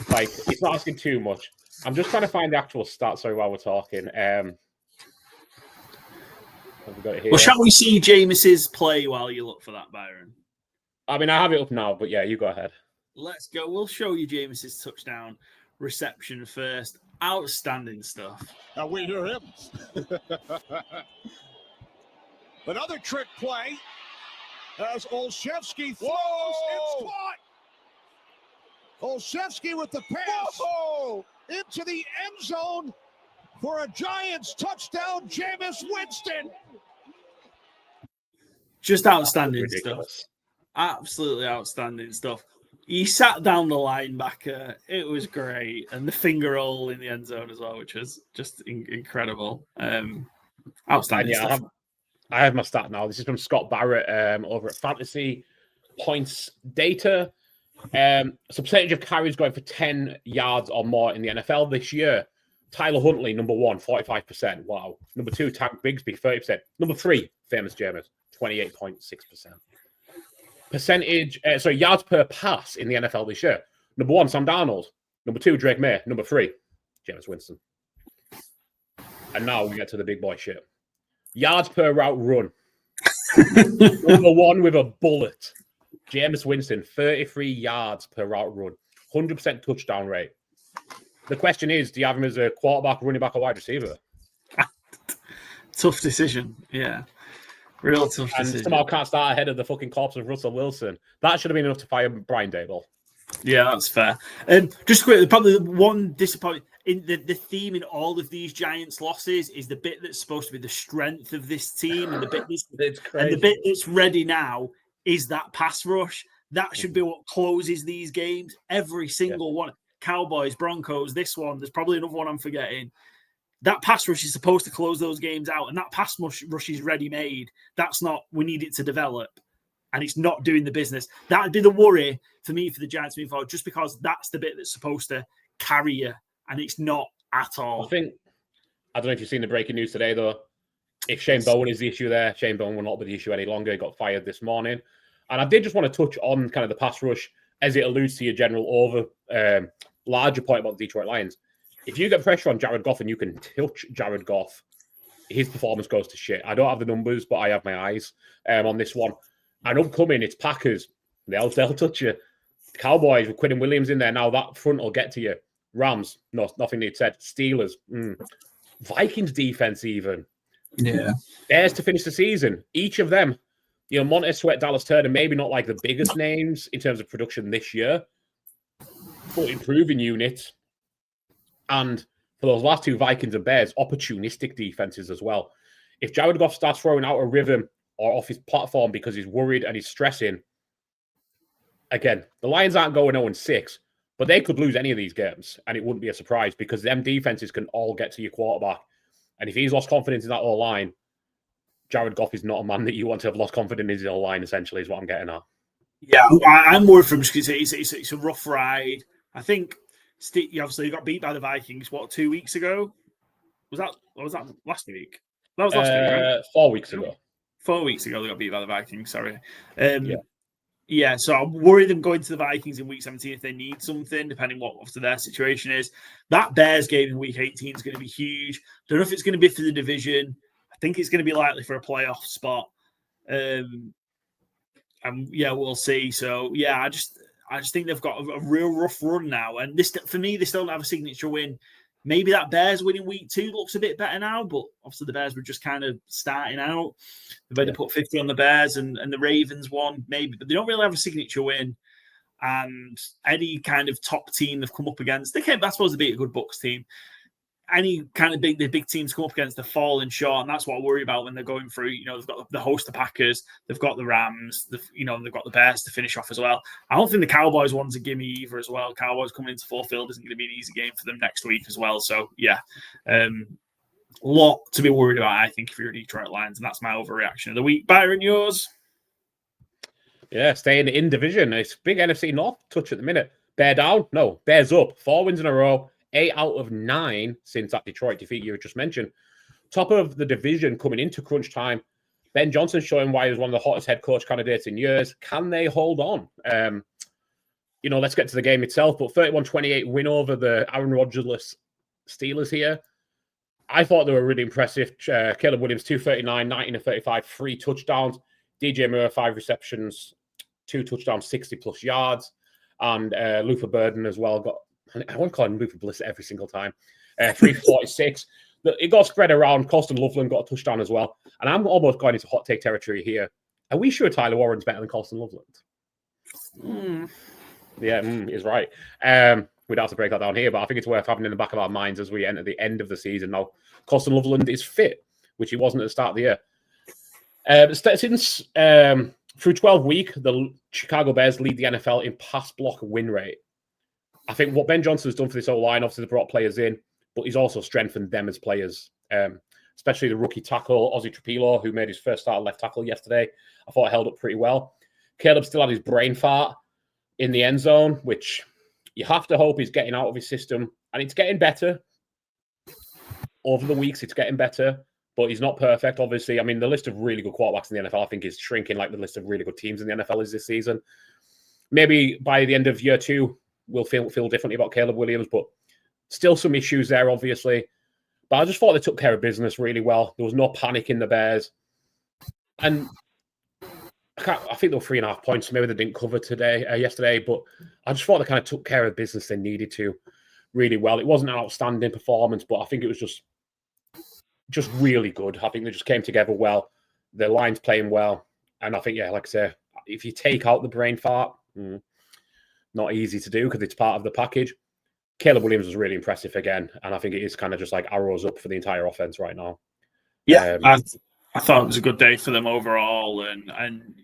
S2: Like, it's not asking too much. I'm just trying to find the actual stats, sorry, while we're talking. Have we got it here?
S1: Well, shall we see Jameis's play while you look for that, Byron?
S2: I mean, I have it up now, but yeah, you go ahead. Let's
S1: go. We'll show you Jameis's touchdown reception first. Outstanding stuff.
S3: Now we hear him. Another trick play as Olszewski throws. It's caught. Olszewski with the pass into the end zone for a Giants touchdown. Jameis Winston.
S1: Just outstanding stuff. Absolutely outstanding stuff. He sat down the linebacker. It was great. And the finger roll in the end zone as well, which was just incredible. Outstanding stuff.
S2: I have my stat now. This is from Scott Barrett over at Fantasy Points Data. So percentage of carries going for 10 yards or more in the NFL this year. Tyler Huntley, number 1, 45%. Wow. Number 2, Tank Bigsby, 30%. Number 3, famous Jameis, 28.6%. Yards per pass in the NFL this year. Number 1, Sam Darnold. Number 2, Drake May. Number 3, Jameis Winston. And now we get to the big boy shit. Yards per route run. Number 1 with a bullet. Jameis Winston, 33 yards per route run. 100% touchdown rate. The question is, do you have him as a quarterback, running back, or wide receiver?
S1: Tough decision. Yeah. Real tough decision.
S2: And somehow can't start ahead of the fucking corpse of Russell Wilson. That should have been enough to fire Brian Daboll.
S1: Yeah, that's fair. Just quickly, probably the one disappointment in the theme in all of these Giants losses is the bit that's supposed to be the strength of this team, and the bit that's ready now is that pass rush. That should be what closes these games. Every single one. Cowboys, Broncos, this one. There's probably another one I'm forgetting. That pass rush is supposed to close those games out, and that pass rush is ready-made. That's not, we need it to develop, and it's not doing the business. That would be the worry for me for the Giants moving forward, just because that's the bit that's supposed to carry you, and it's not at all.
S2: I don't know if you've seen the breaking news today, though. If Shane Bowen is the issue there, Shane Bowen will not be the issue any longer. He got fired this morning. And I did just want to touch on kind of the pass rush as it alludes to your general larger point about the Detroit Lions. If you get pressure on Jared Goff and you can touch Jared Goff, his performance goes to shit. I don't have the numbers, but I have my eyes on this one. And upcoming, it's Packers. They'll touch you. Cowboys with Quinn Williams in there now. That front will get to you. Rams, no, nothing need said. Steelers, Vikings defense even.
S1: Yeah.
S2: Theirs to finish the season. Each of them, Montez Sweat, Dallas Turner, maybe not like the biggest names in terms of production this year, but improving units. And for those last two, Vikings and Bears, opportunistic defenses as well. If Jared Goff starts throwing out a rhythm or off his platform because he's worried and he's stressing, again, the Lions aren't going 0-6, but they could lose any of these games, and it wouldn't be a surprise because them defenses can all get to your quarterback. And if he's lost confidence in that O-line, Jared Goff is not a man that you want to have lost confidence in his O-line, essentially, is what I'm getting at.
S1: Yeah, I'm worried for him because it's a rough ride. I think obviously you got beat by the Vikings, 2 weeks ago? Was that last week? That was last week, right?
S2: 4 weeks ago.
S1: 4 weeks ago they got beat by the Vikings. Sorry.
S2: Yeah.
S1: Yeah, so I worry them going to the Vikings in week 17 if they need something, depending what obviously their situation is. That Bears game in week 18 is going to be huge. Don't know if it's going to be for the division. I think it's going to be likely for a playoff spot. And yeah, we'll see. So yeah, I just think they've got a real rough run now. And this, for me, they still don't have a signature win. Maybe that Bears win in week 2 looks a bit better now, but obviously the Bears were just kind of starting out. They've had to put 50 on the Bears and the Ravens won, maybe, but they don't really have a signature win. And any kind of top team they've come up against, they can't, I suppose, they beat a good Bucs team. Any kind of the big teams come up against, they're falling short, and that's what I worry about when they're going through. You know, they've got the host of Packers, they've got the Rams, they've got the Bears to finish off as well. I don't think the Cowboys one's a gimme either as well. Cowboys coming into full field isn't going to be an easy game for them next week as well. So yeah, a lot to be worried about, I think, if you're a Detroit Lions, and that's my overreaction of the week. Byron, yours?
S2: Yeah, staying in division. It's big NFC North touch at the minute. Bear down? No, Bears up. 4 wins in a row. 8 out of 9 since that Detroit defeat you just mentioned. Top of the division coming into crunch time. Ben Johnson showing why he was one of the hottest head coach candidates in years. Can they hold on? Let's get to the game itself. But 31-28 win over the Aaron Rodgers-less Steelers here. I thought they were really impressive. Caleb Williams, 239, 19 and 35, 3 touchdowns. DJ Moore, 5 receptions, 2 touchdowns, 60-plus yards. And Luther Burden as well got... I won't call him Luther Bliss every single time. 346. It got spread around. Colston Loveland got a touchdown as well. And I'm almost going into hot take territory here. Are we sure Tyler Warren's better than Colston Loveland? Yeah, is right. We'd have to break that down here, but I think it's worth having in the back of our minds as we enter the end of the season. Now, Colston Loveland is fit, which he wasn't at the start of the year. Since through 12 weeks, the Chicago Bears lead the NFL in pass block win rate. I think what Ben Johnson has done for this O-line, obviously they brought players in, but he's also strengthened them as players, especially the rookie tackle, Ozzy Trapilo, who made his first start left tackle yesterday. I thought held up pretty well. Caleb still had his brain fart in the end zone, which you have to hope he's getting out of his system. And it's getting better. Over the weeks, it's getting better, but he's not perfect, obviously. I mean, the list of really good quarterbacks in the NFL, I think, is shrinking like the list of really good teams in the NFL is this season. Maybe by the end of year 2, we'll feel differently about Caleb Williams, but still some issues there, obviously. But I just thought they took care of business really well. There was no panic in the Bears. And I think they were 3.5 points. Maybe they didn't cover yesterday, but I just thought they kind of took care of business they needed to really well. It wasn't an outstanding performance, but I think it was just really good. I think they just came together well. Their line's playing well. And I think, yeah, like I say, if you take out the brain fart, not easy to do because it's part of the package. Caleb Williams was really impressive again, and I think it is kind of just like arrows up for the entire offense right now.
S1: Yeah, I thought it was a good day for them overall, and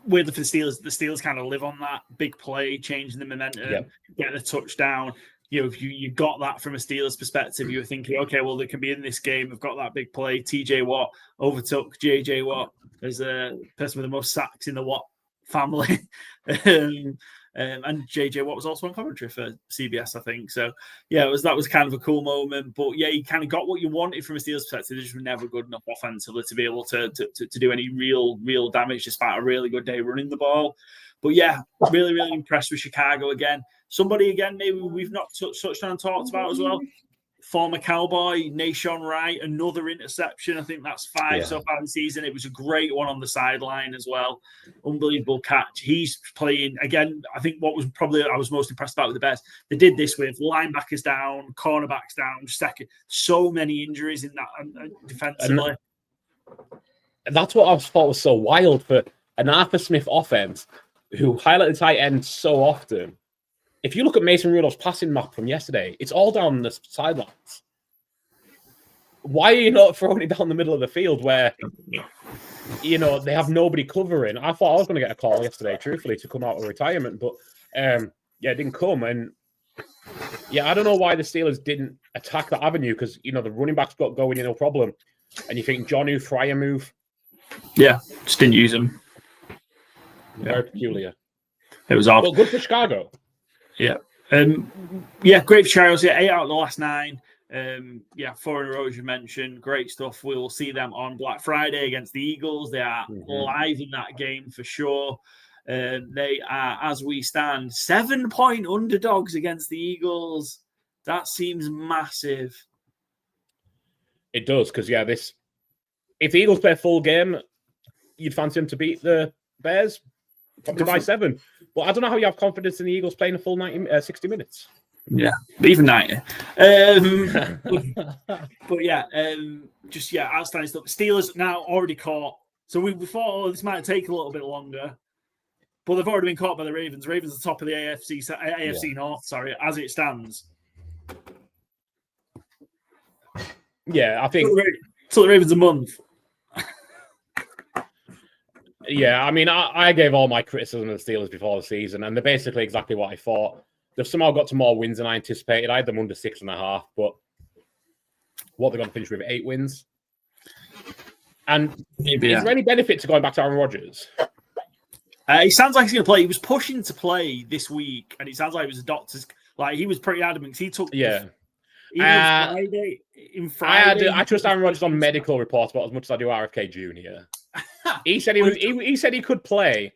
S1: weirdly for the Steelers kind of live on that big play, changing the momentum, getting a touchdown. If you got that from a Steelers perspective, you were thinking, okay, well, they can be in this game. They've got that big play. TJ Watt overtook JJ Watt as a person with the most sacks in the Watt family. And JJ Watt was also on commentary for CBS, I think. So, yeah, that was kind of a cool moment. But, yeah, you kind of got what you wanted from a Steelers perspective. They just were never good enough offensively to be able to do any real damage despite a really good day running the ball. But, yeah, really, really impressed with Chicago again. Somebody, again, maybe we've not touched on and talked about as well. Former Cowboy, Nashawn Wright, another interception. I think that's 5 so far this season. It was a great one on the sideline as well. Unbelievable catch. He's playing, again, I think what was probably I was most impressed about with the Bears, they did this with linebackers down, cornerbacks down, second. So many injuries in that defensively.
S2: And that's what I thought was so wild for an Arthur Smith offense who highlighted tight ends so often. If you look at Mason Rudolph's passing map from yesterday, it's all down the sidelines. Why are you not throwing it down the middle of the field where, they have nobody covering? I thought I was going to get a call yesterday, truthfully, to come out of retirement. But, it didn't come. And, I don't know why the Steelers didn't attack that avenue because, the running backs got going, no problem. And you think Jonnu Fryer move?
S1: Yeah, just didn't use him.
S2: Very peculiar.
S1: It was odd.
S2: Well, good for Chicago.
S1: Yeah. Great for Charles. Yeah, 8 out of the last 9. 4 in a row, as you mentioned. Great stuff. We will see them on Black Friday against the Eagles. They are live in that game for sure. They are, as we stand, 7-point underdogs against the Eagles. That seems massive.
S2: It does, because, if the Eagles play a full game, you'd fancy them to beat the Bears, probably by 7. But I don't know how you have confidence in the Eagles playing a full 60 minutes.
S1: Yeah, even 90. Outstanding stuff. Steelers now already caught. So we thought, this might take a little bit longer, but they've already been caught by the Ravens. Ravens are the top of the AFC North, as it stands.
S2: Yeah, I think...
S1: So the Ravens a month.
S2: Yeah, I mean, I gave all my criticism of the Steelers before the season, and they're basically exactly what I thought. They've somehow got to more wins than I anticipated. I had them under 6.5, but what they're going to finish with 8 wins. And is there any benefit to going back to Aaron Rodgers?
S1: It sounds like he's going to play. He was pushing to play this week, and it sounds like it was a doctor's. Like, he was pretty adamant. He took.
S2: Yeah.
S1: Friday.
S2: I trust Aaron Rodgers on medical reports about as much as I do RFK Jr. He said he said he could play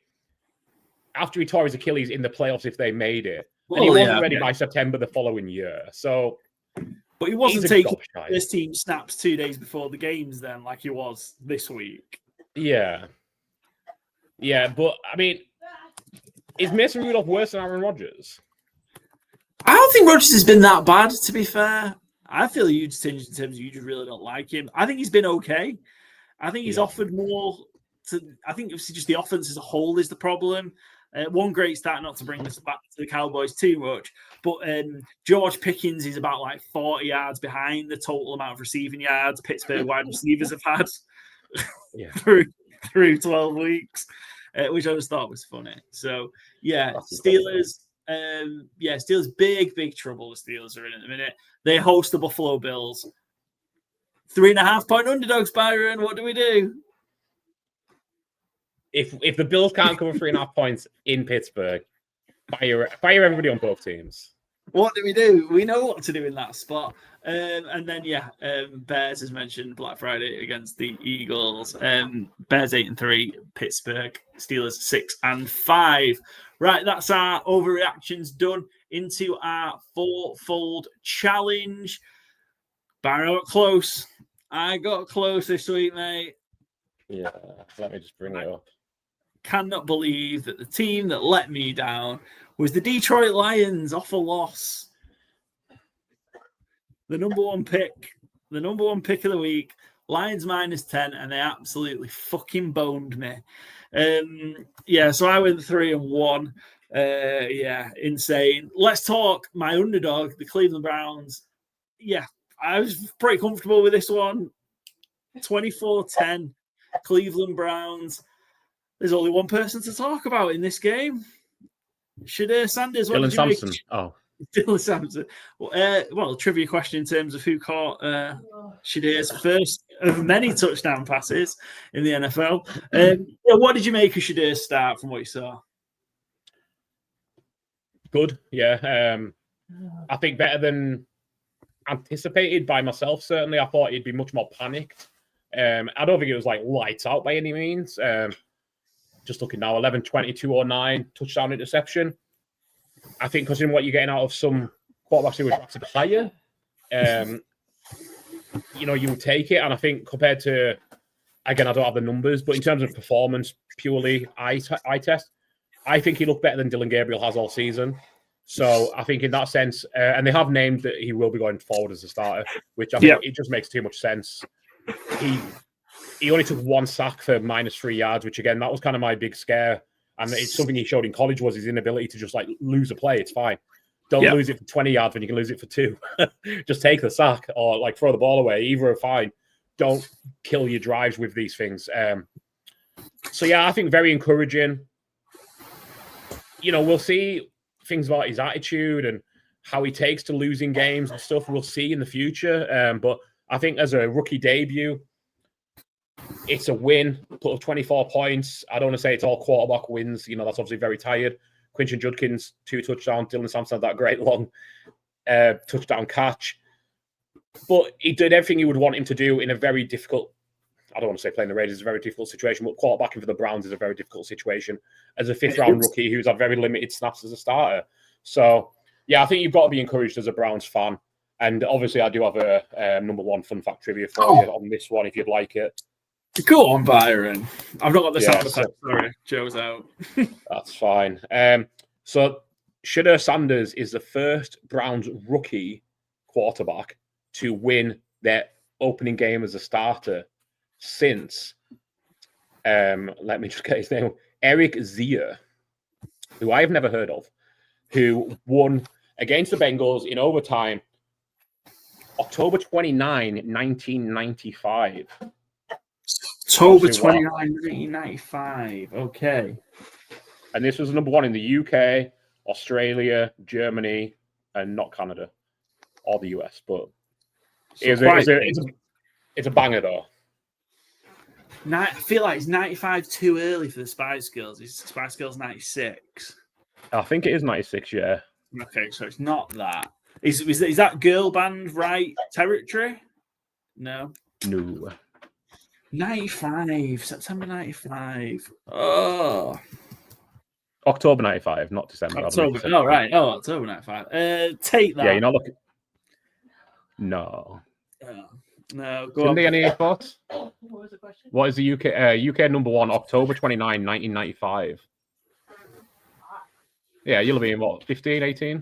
S2: after he tore his Achilles in the playoffs if they made it. And he wasn't ready by September the following year. So,
S1: but he wasn't taking this team snaps 2 days before the games then, like he was this week.
S2: Yeah. Yeah, but I mean, is Mason Rudolph worse than Aaron Rodgers?
S1: I don't think Rodgers has been that bad, to be fair. I feel a huge tinge in terms of you just really don't like him. I think he's been okay. I think he's offered more I think it's just the offense as a whole is the problem. One great stat, not to bring this back to the Cowboys too much, but George Pickens is about 40 yards behind the total amount of receiving yards Pittsburgh wide receivers have had through 12 weeks, which I just thought was funny. So, Steelers, Steelers, big trouble the Steelers are in at the minute. They host the Buffalo Bills. 3.5-point underdogs, Byron. What do we do?
S2: If the Bills can't cover 3.5 points in Pittsburgh, fire everybody on both teams.
S1: What do we do? We know what to do in that spot. And then Bears, as mentioned, Black Friday against the Eagles. Bears 8-3, Pittsburgh Steelers 6-5. Right, that's our overreactions done. Into our 4-fold challenge. Barrow close. I got close this week, mate.
S2: Yeah, let me just bring it up.
S1: Cannot believe that the team that let me down was the Detroit Lions off a loss. The number one pick of the week. Lions -10, and they absolutely fucking boned me. So I went 3-1. Insane. Let's talk my underdog, the Cleveland Browns. Yeah, I was pretty comfortable with this one. 24-10, Cleveland Browns. There's only one person to talk about in this game. Shadir Sanders.
S2: Dylan Sampson.
S1: Dylan Sampson. Trivia question in terms of who caught Shadir's first of many touchdown passes in the NFL. What did you make of Shadir's start from what you saw?
S2: Good, yeah. I think better than anticipated by myself, certainly. I thought he'd be much more panicked. I don't think it was lights out by any means. Just looking now, 11, 20, 209, touchdown interception. I think considering what you're getting out of some quarterbacks who were drafted higher, you would take it. And I think compared to, again, I don't have the numbers, but in terms of performance, purely eye test, I think he looked better than Dylan Gabriel has all season. So I think in that sense, and they have named that he will be going forward as a starter, which I think it just makes too much sense. He only took 1 sack for -3 yards, which again, that was kind of my big scare. And it's something he showed in college was his inability to just lose a play. It's fine. Don't lose it for 20 yards when you can lose it for 2. Just take the sack or throw the ball away. Either are fine. Don't kill your drives with these things. I think very encouraging. We'll see things about his attitude and how he takes to losing games and stuff. We'll see in the future. But I think as a rookie debut, it's a win, put up 24 points. I don't want to say it's all quarterback wins. That's obviously very tired. Quinton Judkins, 2 touchdowns. Dylan Sampson had that great long touchdown catch. But he did everything you would want him to do in a very difficult. I don't want to say playing the Raiders is a very difficult situation, but quarterbacking for the Browns is a very difficult situation as a fifth-round rookie who's had very limited snaps as a starter. So, yeah, I think you've got to be encouraged as a Browns fan. And obviously, I do have a number one fun fact trivia for you on this one, if you'd like it.
S1: Go on, Byron. I've not got the sound effect. Sorry, Joe's out.
S2: That's fine. So, Shedeur Sanders is the first Browns rookie quarterback to win their opening game as a starter since, let me just get his name, Eric Zier, who I've never heard of, who won against the Bengals in overtime October 29, 1995.
S1: October 29, 1995. Okay.
S2: And this was number one in the UK, Australia, Germany, and not Canada or the US, but it's a banger, though.
S1: I feel like it's 95 too early for the Spice Girls. Is Spice Girls 96?
S2: I think it is 96, yeah.
S1: Okay, so it's not that. Is that girl band right territory? No.
S2: No.
S1: 95, September 95. Oh.
S2: October 95, not December.
S1: October. Oh, right. Oh, October 95. Take that.
S2: Yeah, you're not looking. No.
S1: No, go on.
S2: Any thoughts?
S4: What was the question?
S2: What is the UK number one, October 29, 1995? Yeah, you'll be in what, 15, 18?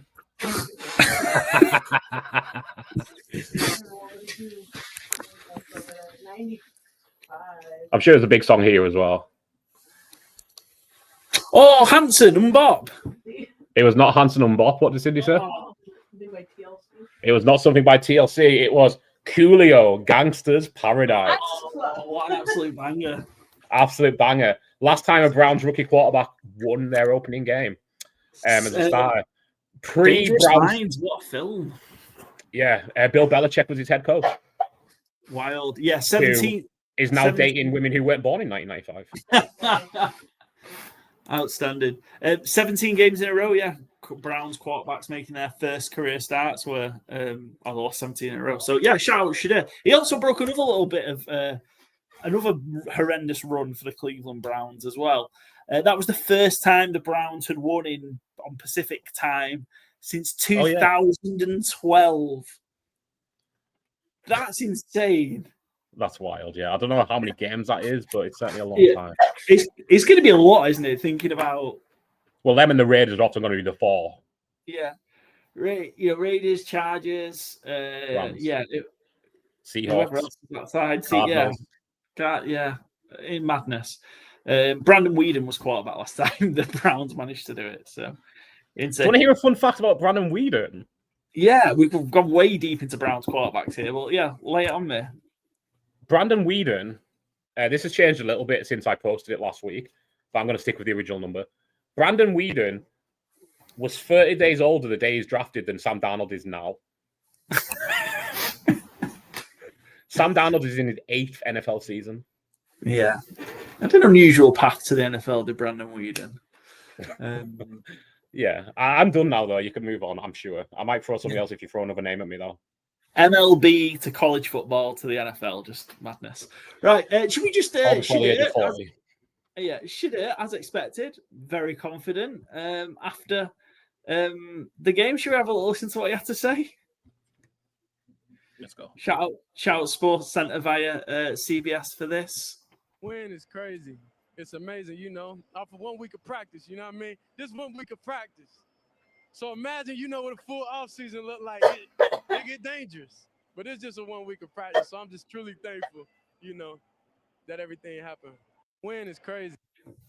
S2: I'm sure there's a big song here as well.
S1: Oh, Hanson and Bop.
S2: It was not Hanson and Bop. What did Cindy say?
S4: By TLC.
S2: It was not something by TLC. It was Coolio, Gangsters Paradise.
S1: Oh, what an absolute banger.
S2: Absolute banger. Last time a Browns rookie quarterback won their opening game as a starter.
S1: Pre-Browns. What a film.
S2: Yeah, Bill Belichick was his head coach.
S1: Wild. Yeah, 17.
S2: Is now dating women who weren't born in 1995.
S1: Outstanding. 17 games in a row, yeah. Browns quarterbacks making their first career starts were I lost 17 in a row. So yeah, shout out Shedeur. He also broke another little bit of another horrendous run for the Cleveland Browns as well. That was the first time the Browns had won on Pacific time since 2012. That's insane.
S2: That's wild, yeah. I don't know how many games that is, but it's certainly a long time.
S1: It's going to be a lot, isn't it? Thinking about...
S2: Well, them and the Raiders are often going to be the four.
S1: Yeah. Raiders, Chargers,
S2: Seahawks.
S1: Whoever else is outside. In madness. Brandon Weeden was quarterback last time. The Browns managed to do it. So, insane.
S2: Do you want to hear a fun fact about Brandon Weeden?
S1: Yeah, we've gone way deep into Browns quarterbacks here. Well, yeah, lay it on me.
S2: Brandon Weeden, this has changed a little bit since I posted it last week, but I'm going to stick with the original number. Brandon Weeden was 30 days older the day he's drafted than Sam Darnold is now. Sam Darnold is in his 8th NFL season.
S1: Yeah. That's an unusual path to the NFL, did Brandon Weeden.
S2: Yeah, I'm done now, though. You can move on, I'm sure. I might throw something else if you throw another name at me, though.
S1: MLB to college football to the NFL, just madness. Right, should we just... Shedeur, as expected, very confident. After the game, should we have a little listen to what he had to say?
S2: Let's go.
S1: Shout out Sports Center via CBS for this.
S5: Win is crazy. It's amazing, off of 1 week of practice, you know what I mean? Just 1 week of practice. So imagine, what a full offseason look like. It get dangerous. But it's just a 1 week of practice. So I'm just truly thankful, that everything happened. Win is crazy.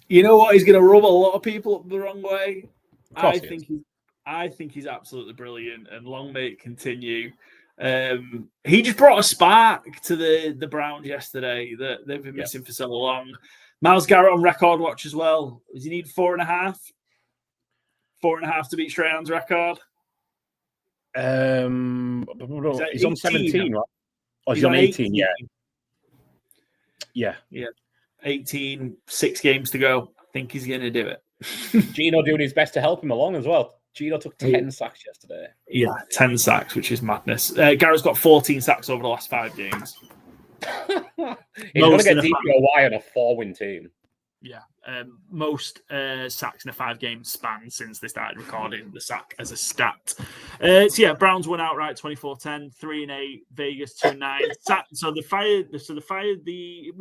S1: You know what? He's going to rub a lot of people up the wrong way. I think he's absolutely brilliant, and long may it continue. He just brought a spark to the Browns yesterday that they've been missing for so long. Myles Garrett on record watch as well. Does he need 4.5? 4.5 to beat Strahan's record?
S2: He's on 17, right? Oh, he's on 18, yeah.
S1: 18, 6 games to go. I think he's going to do it.
S2: Gino doing his best to help him along as well. Gino took 10 sacks yesterday.
S1: Yeah, 10 sacks, which is madness. Garrett's got 14 sacks over the last 5 games.
S2: He's going to get DPOY on a 4-win team.
S1: Yeah, most sacks in a 5-game span since they started recording the sack as a stat. So yeah, Browns won outright 24-10, 3-8. Vegas 2-9. So they fired the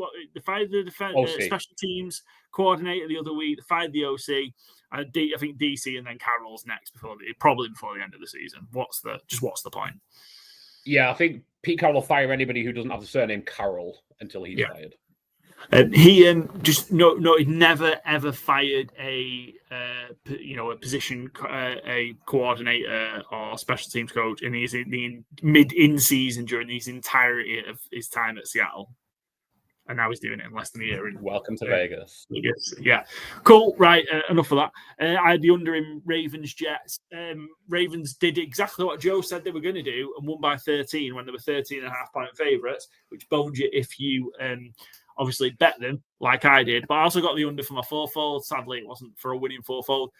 S1: special teams coordinator the other week. They fired the OC. I think DC and then Carroll's next probably before the end of the season. What's the point?
S2: Yeah, I think Pete Carroll will fire anybody who doesn't have the surname Carroll until he's fired.
S1: He never ever fired a position a coordinator or special teams coach, and he's in season during his entirety of his time at Seattle, and now he's doing it in less than a year.
S2: Welcome to Vegas.
S1: Yeah, cool. Right, enough of that. I had the under in Ravens Jets. Ravens did exactly what Joe said they were going to do and won by 13 when they were 13.5-point favourites, which boned you if you obviously bet them like I did. But I also got the under for my fourfold. Sadly, it wasn't for a winning fourfold.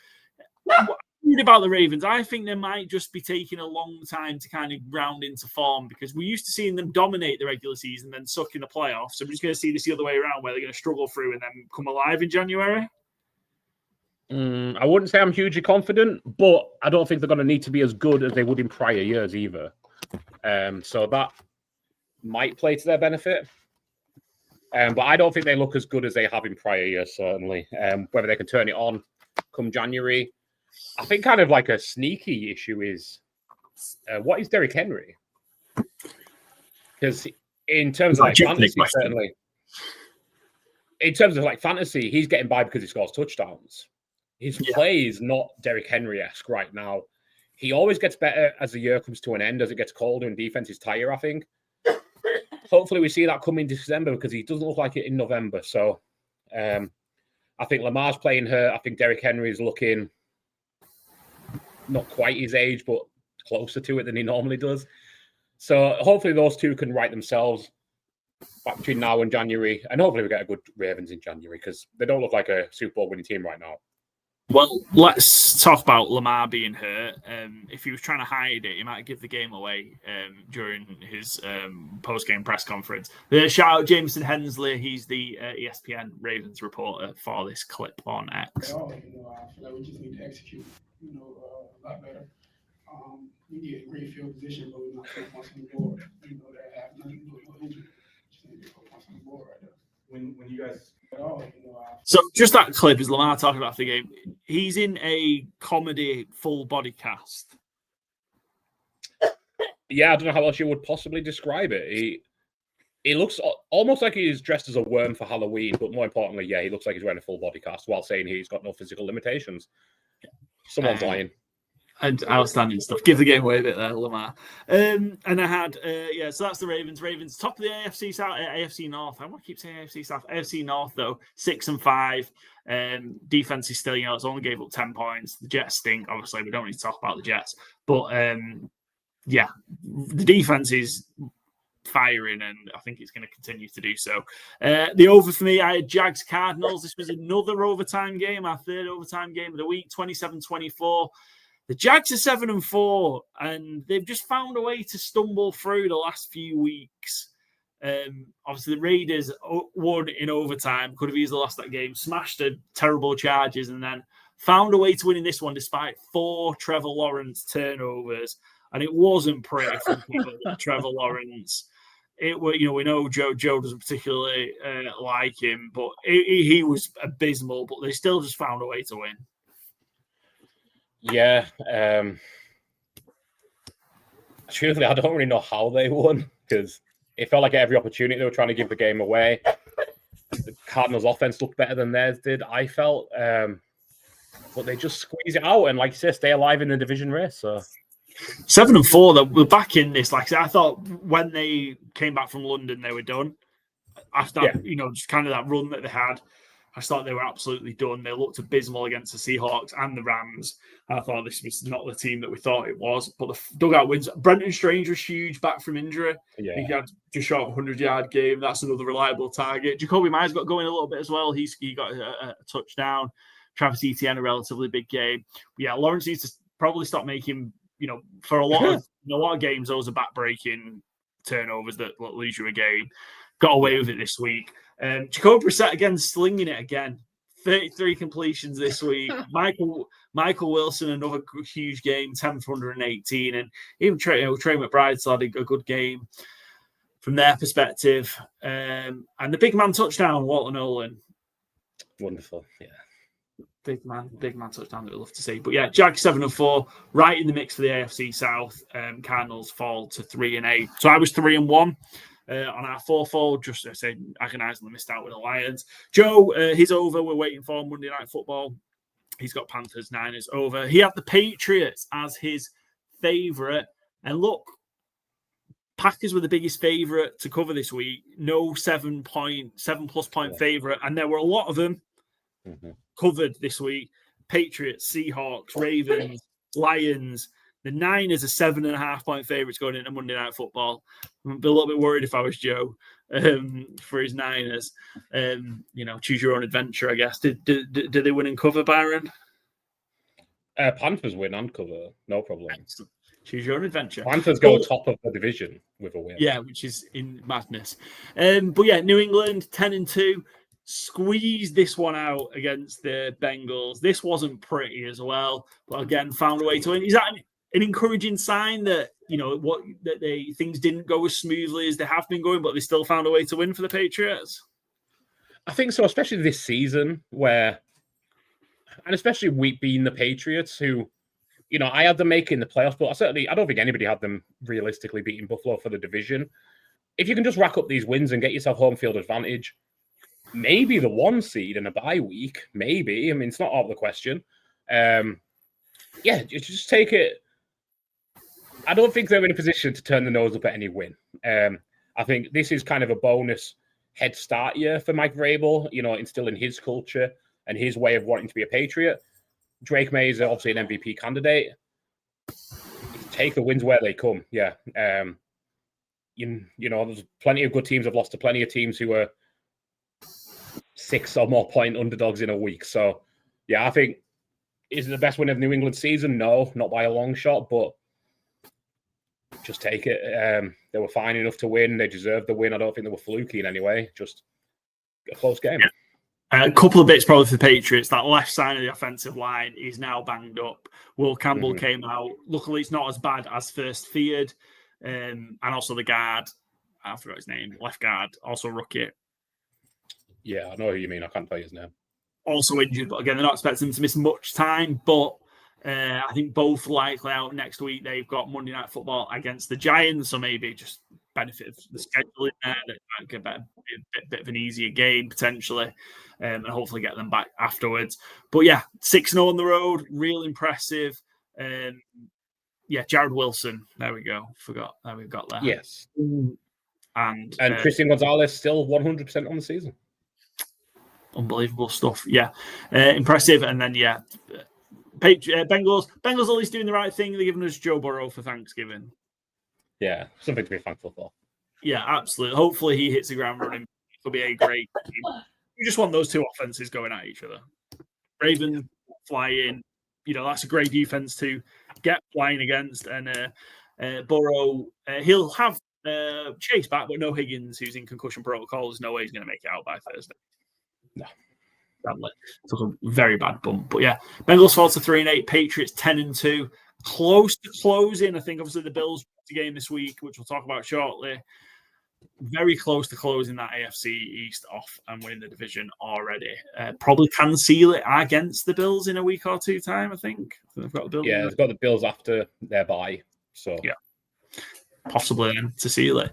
S1: What I read about the Ravens, I think they might just be taking a long time to kind of round into form, because we're used to seeing them dominate the regular season then suck in the playoffs. So we're just going to see this the other way around, where they're going to struggle through and then come alive in January.
S2: I wouldn't say I'm hugely confident, but I don't think they're going to need to be as good as they would in prior years either. So that might play to their benefit. But I don't think they look as good as they have in prior years, certainly. Whether they can turn it on come January. I think kind of like a sneaky issue is, what is Derrick Henry? Because in terms of like fantasy, certainly. In terms of like fantasy, he's getting by because he scores touchdowns. His play is not Derrick Henry-esque right now. He always gets better as the year comes to an end, as it gets colder and defenses tire, I think. Hopefully we see that come in December, because he doesn't look like it in November. So I think Lamar's playing hurt. I think Derrick Henry is looking not quite his age, but closer to it than he normally does. So hopefully those two can right themselves back between now and January. And hopefully we get a good Ravens in January, because they don't look like a Super Bowl winning team right now.
S1: Well, let's talk about Lamar being hurt. If he was trying to hide it, he might give the game away during his post-game press conference. Shout out Jameson Hensley. He's the ESPN Ravens reporter for this clip on X.
S6: I feel like we just need to execute, a lot better. We get a great field position, but we're not putting points on the board. That have nothing to do with no injury. Just need to put points on the board right there. When you guys
S1: So just that clip is Lamar talking about the game. He's in a comedy full body cast.
S2: Yeah, I don't know how else you would possibly describe it. He looks almost like he's dressed as a worm for Halloween, but more importantly, he looks like he's wearing a full body cast while saying he's got no physical limitations. Someone's lying.
S1: And outstanding stuff. Give the game away a bit there, Lamar. And I had, so that's the Ravens. Ravens, top of the AFC South, AFC North. I want to keep saying AFC South. AFC North, though, 6-5. Defense is still, it's only gave up 10 points. The Jets stink. Obviously, we don't need to talk about the Jets. But, the defense is firing, and I think it's going to continue to do so. The over for me, I had Jags Cardinals. This was another overtime game, our third overtime game of the week, 27-24. The Jags are 7-4, and they've just found a way to stumble through the last few weeks. Obviously, the Raiders won in overtime, could have easily lost that game, smashed the terrible Chargers, and then found a way to win in this one despite 4 Trevor Lawrence turnovers. And it wasn't pretty from people like Trevor Lawrence. We know Joe doesn't particularly like him, but he was abysmal, but they still just found a way to win.
S2: Yeah. Truthfully, I don't really know how they won, because it felt like at every opportunity they were trying to give the game away. The Cardinals' offense looked better than theirs did, I felt. But they just squeeze it out and, like you said, stay alive in the division race. So
S1: 7-4, though, we're back in this. Like I said, I thought when they came back from London, they were done. After that, just kind of that run that they had, I thought they were absolutely done. They looked abysmal against the Seahawks and the Rams. I thought this was not the team that we thought it was. But the dugout wins. Brenton Strange was huge back from injury. Yeah. He had just short of a 100-yard game. That's another reliable target. Jacoby Myers got going a little bit as well. He got a touchdown. Travis Etienne, a relatively big game. Yeah, Lawrence needs to probably stop making, for a lot of games, those are back-breaking turnovers that lose you a game. Got away with it this week. Jacoby Brissett again, slinging it again. 33 completions this week. Michael Wilson, another huge game, 10 for 118. And even Trey McBride's had a good game from their perspective. And the big man touchdown, Walter Nolan.
S2: Wonderful, yeah.
S1: Big man touchdown that we love to see. But yeah, Jags 7-4, right in the mix for the AFC South. Cardinals fall to 3-8. So I was 3-1 on our 4-4. Just I said, agonisingly missed out with the Lions. Joe, he's over. We're waiting for Monday Night Football. He's got Panthers, Niners over. He had the Patriots as his favourite. And look, Packers were the biggest favourite to cover this week. No 7+ point favourite. And there were a lot of them covered this week. Patriots, Seahawks, Ravens, Lions. The Niners are 7.5 point favourites going into Monday Night Football. I'd be a little bit worried if I was Joe for his Niners. Choose your own adventure, I guess. Did they win and cover, Byron?
S2: Panthers win and cover, no problem.
S1: Excellent. Choose your own adventure.
S2: Panthers go top of the division with a win.
S1: Yeah, which is in madness. But yeah, New England 10-2. Squeezed this one out against the Bengals. This wasn't pretty as well, but again, found a way to win. Is that an encouraging sign that things didn't go as smoothly as they have been going, but they still found a way to win for the Patriots?
S2: I think so, especially this season, and especially we being the Patriots, who, I had them making the playoffs, but I don't think anybody had them realistically beating Buffalo for the division. If you can just rack up these wins and get yourself home field advantage, maybe the 1 seed in a bye week, maybe. I mean, it's not out of the question. Just take it. I don't think they're in a position to turn the nose up at any win. I think this is kind of a bonus head start year for Mike Vrabel, instilling his culture and his way of wanting to be a Patriot. Drake May is obviously an MVP candidate. Take the wins where they come, yeah. There's plenty of good teams have lost to plenty of teams who are 6 or more point underdogs in a week. So, yeah, I think, is it the best win of New England season? No, not by a long shot, but just take it. They were fine enough to win. They deserved the win. I don't think they were fluky in any way. Just a close game.
S1: A couple of bits probably for the Patriots. That left side of the offensive line is now banged up. Will Campbell came out. Luckily, it's not as bad as first feared. And also the guard, I forgot his name, left guard, also rookie.
S2: Yeah, I know who you mean. I can't tell you his name.
S1: Also injured, but again, they're not expecting him to miss much time. But I think both likely out next week. They've got Monday Night Football against the Giants, so maybe just benefit of the schedule in there. That might get a bit of an easier game potentially, and hopefully get them back afterwards. But yeah, 6-0 on the road, real impressive. Jared Wilson. There we go. Forgot that we've got that.
S2: Yes.
S1: And
S2: Christian Gonzalez still 100% on the season.
S1: Unbelievable stuff. Yeah. Impressive. And then, Bengals at least doing the right thing. They're giving us Joe Burrow for Thanksgiving.
S2: Yeah, something to be thankful for.
S1: Yeah, absolutely. Hopefully he hits the ground running. It'll be a great game. You just want those two offenses going at each other. Raven flying. That's a great defense to get flying against. And Burrow, he'll have Chase back, but no Higgins, who's in concussion protocol. There's no way he's going to make it out by Thursday.
S2: No.
S1: Sadly. Took a very bad bump. But yeah, Bengals fall to 3-8, Patriots 10-2. Close to closing. I think obviously the Bills the game this week, which we'll talk about shortly. Very close to closing that AFC East off and winning the division already. Probably can seal it against the Bills in a week or two time, I think. They've got the Bills.
S2: Yeah, they've got the Bills after their bye. So
S1: yeah. Possibly then to seal it.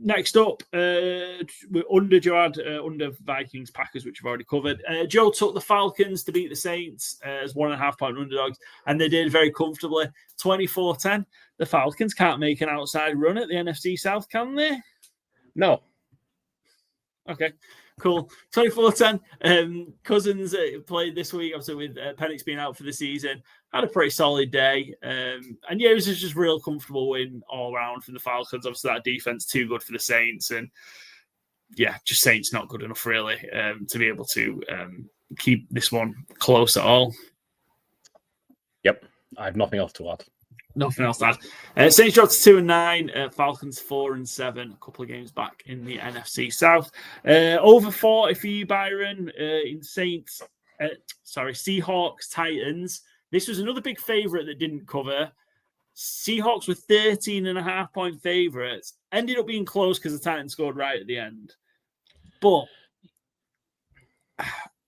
S1: Next up, we're under Vikings, Packers, which we've already covered. Joe took the Falcons to beat the Saints as 1.5 point underdogs, and they did very comfortably. 24-10. The Falcons can't make an outside run at the NFC South, can they?
S2: No.
S1: Okay, cool. 24-10. Cousins played this week, obviously with Penix being out for the season. Had a pretty solid day. And yeah, it was just a real comfortable win all around from the Falcons. Obviously, that defense too good for the Saints. And yeah, just Saints not good enough, really, to be able to keep this one close at all.
S2: I have nothing else to add.
S1: Nothing else to add. Saints dropped to 2-9. Falcons 4-7. A couple of games back in the NFC South. Over 40 for you, Byron. In Seahawks Titans. This was another big favorite that didn't cover. Seahawks were 13.5-point favorites. Ended up being close because the Titans scored right at the end. But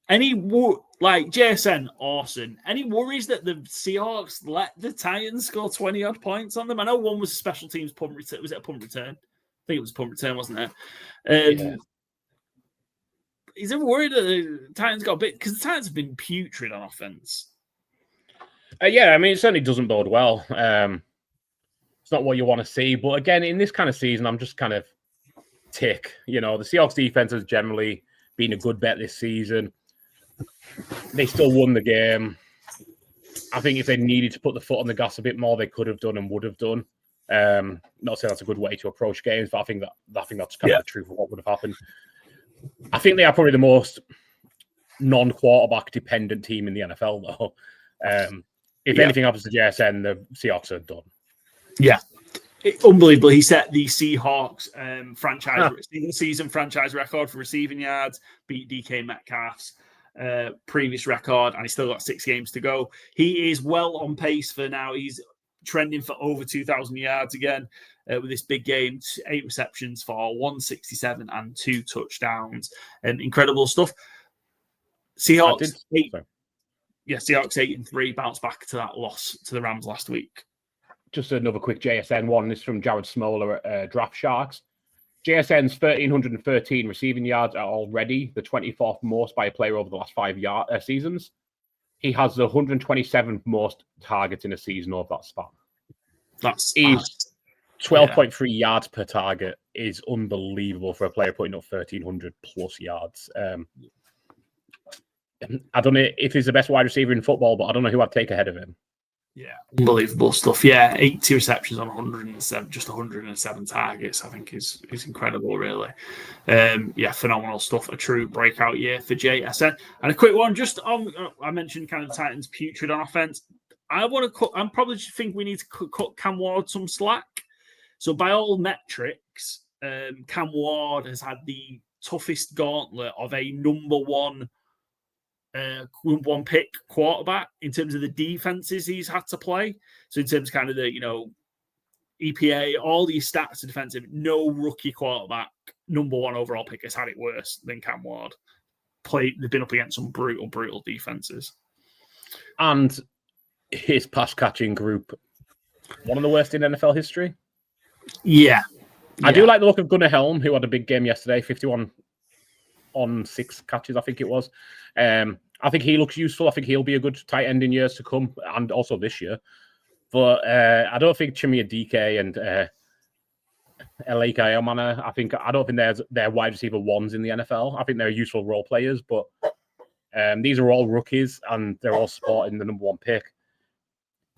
S1: JSN, awesome. Any worries that the Seahawks let the Titans score 20-odd points on them? I know one was a special teams punt return. Was it a punt return? I think it was a punt return, wasn't it?
S2: Yeah.
S1: Is there worried that the Titans got a bit? Because the Titans have been putrid on offense.
S2: Yeah, I mean, it certainly doesn't bode well. It's not what you want to see. But again, in this kind of season, I'm just kind of tick. The Seahawks defense has generally been a good bet this season. They still won the game. I think if they needed to put the foot on the gas a bit more, they could have done and would have done. Not saying that's a good way to approach games, but I think that's kind of the truth of what would have happened. I think they are probably the most non-quarterback dependent team in the NFL, though. If anything happens to JSN, the Seahawks are done.
S1: Yeah. Unbelievable. He set the Seahawks season franchise record for receiving yards, beat DK Metcalf's previous record, and he's still got 6 games to go. He is well on pace for now. He's trending for over 2,000 yards again with this big game. 8 receptions for 167 and 2 touchdowns. Incredible stuff. Seahawks 8-3, bounced back to that loss to the Rams last week.
S2: Just another quick JSN one. This is from Jared Smoller at Draft Sharks. JSN's 1,313 receiving yards are already the 24th most by a player over the last 5 seasons. He has the 127th most targets in a season over that span.
S1: That's
S2: 12.3 yards per target is unbelievable for a player putting up 1,300 plus yards. I don't know if he's the best wide receiver in football, but I don't know who I'd take ahead of him.
S1: Yeah, unbelievable stuff. Yeah, 80 receptions on 107 targets, I think is incredible, really. Phenomenal stuff. A true breakout year for JSN. And a quick one, just on, I mentioned kind of the Titans putrid on offense. I probably think we need to cut Cam Ward some slack. So by all metrics, Cam Ward has had the toughest gauntlet of a number one pick quarterback in terms of the defenses he's had to play. So in terms of kind of the, EPA, all these stats are defensive, no rookie quarterback, number one overall pick has had it worse than Cam Ward. They've been up against some brutal defenses.
S2: And his pass catching group, one of the worst in NFL history.
S1: Yeah.
S2: I do like the look of Gunnar Helm, who had a big game yesterday, 51 on 6 catches, I think it was. I think he looks useful. I think he'll be a good tight end in years to come, and also this year. But I don't think Chimia DK and Elake Ayomana, I don't think they're wide receiver ones in the NFL. I think they're useful role players, but these are all rookies, and they're all supporting the number one pick.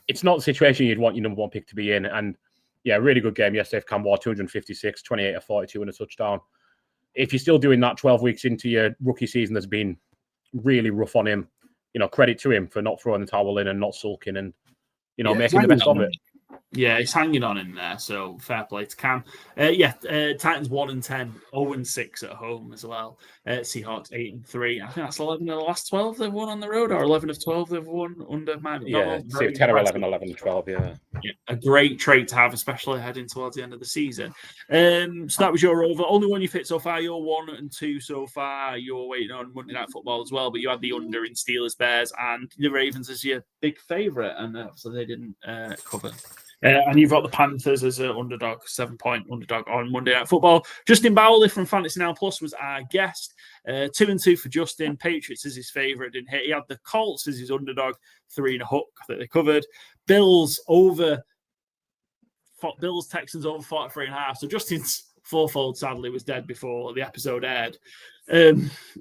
S2: It's not the situation you'd want your number one pick to be in. And yeah, really good game yesterday. Cam Ward, 256, 28 of 42 and a touchdown. If you're still doing that 12 weeks into your rookie season, that's been really rough on him. Credit to him for not throwing the towel in and not sulking and, making the best of it.
S1: Yeah, he's hanging on in there, so fair play to Cam. Titans 1-10, 0-6 at home as well. Seahawks 8-3. I think that's 11 of the last 12 they've won on the road, or 11 of 12 they've won under Mike.
S2: Yeah, 10 or 11, 11 to 12, yeah.
S1: A great trait to have, especially heading towards the end of the season. So that was your over. Only one you've hit so far. You're 1-2 so far. You're waiting on Monday Night Football as well, but you had the under in Steelers Bears and the Ravens as your big favourite, and so they didn't cover. And you've got the Panthers as an underdog, 7-point underdog on Monday Night Football. Justin Bowley from Fantasy Now Plus was our guest. 2-2 for Justin. Patriots as his favourite, didn't hit. He had the Colts as his underdog, 3 and a hook that they covered. Bills Texans over 43.5. So Justin's fourfold, sadly, was dead before the episode aired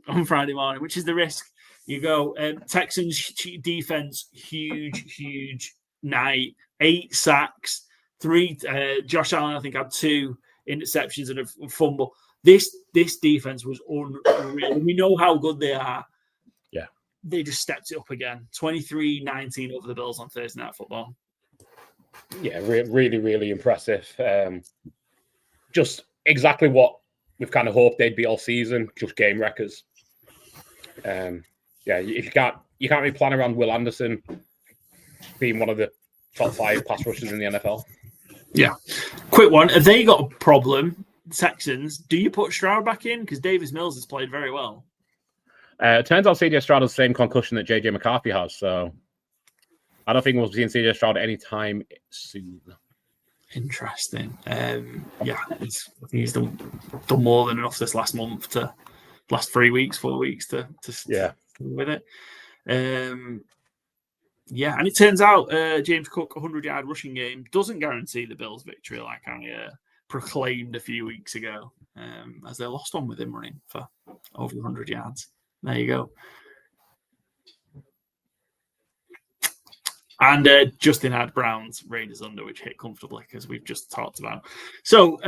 S1: on Friday morning, which is the risk. You go. Texans defense, huge night. 8 sacks, 3. Josh Allen, I think, had 2 interceptions and a fumble. This defense was unreal. We know how good they are.
S2: Yeah.
S1: they just stepped it up again. 23-19 over the Bills on Thursday Night Football.
S2: Yeah, really, really impressive. Just exactly what we've kind of hoped they'd be all season, just game wreckers. Yeah, if you can't really plan around Will Anderson being one of the top 5 pass rushers in the NFL.
S1: Yeah. Quick one. Have they got a problem, Texans? Do you put Stroud back in? Because Davis Mills has played very well.
S2: It turns out CJ Stroud has the same concussion that JJ McCarthy has, so I don't think we'll see CJ Stroud anytime soon.
S1: Interesting. Yeah, he's done more than enough this last 4 weeks to with it. Yeah, and it turns out James Cook 100-yard rushing game doesn't guarantee the Bills victory, like I proclaimed a few weeks ago, as they lost one with him running for over 100 yards. There you go. And Justin had Brown's Raiders under, which hit comfortably, because we've just talked about. So,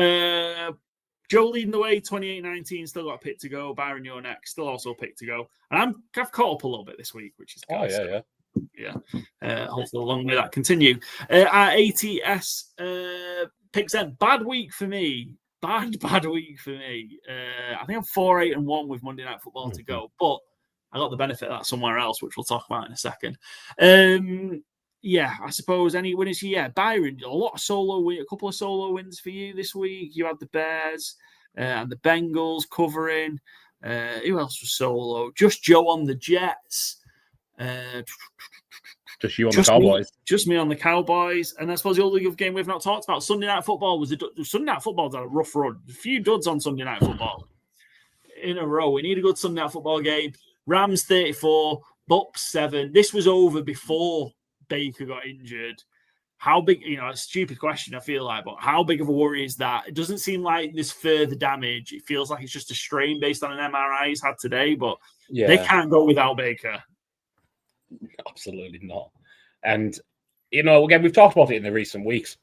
S1: Joe leading the way, 28-19, still got a pick to go. Byron, you're next, still also a pick to go. And I've caught up a little bit this week, which is good. Yeah. Hopefully, along with that, continue. Our ATS picks in. Bad week for me. Bad week for me. I think I'm 4-8-1 with Monday Night Football to go, but I got the benefit of that somewhere else, which we'll talk about in a second. Yeah, I suppose any winners here. Yeah, Byron, a couple of solo wins for you this week. You had the Bears and the Bengals covering. Who else was solo? Just Joe on the Jets.
S2: Just you on the Cowboys.
S1: Just me on the Cowboys. And I suppose the only good game we've not talked about, Sunday Night Football, Sunday Night Football's had a rough run. A few duds on Sunday Night Football in a row. We need a good Sunday Night Football game. Rams 34, Bucks 7. This was over before Baker got injured. How big, a stupid question, I feel like, but how big of a worry is that? It doesn't seem like there's further damage. It feels like it's just a strain based on an MRI he's had today, but they can't go without Baker.
S2: Absolutely not. And, again, we've talked about it in the recent weeks.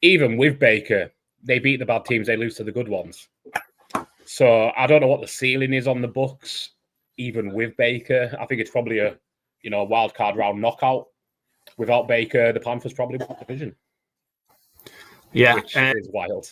S2: Even with Baker, they beat the bad teams, they lose to the good ones. So I don't know what the ceiling is on the Bucks, even with Baker. I think it's probably a wild card round knockout. Without Baker, the Panthers probably won the division.
S1: Yeah.
S2: Which is wild.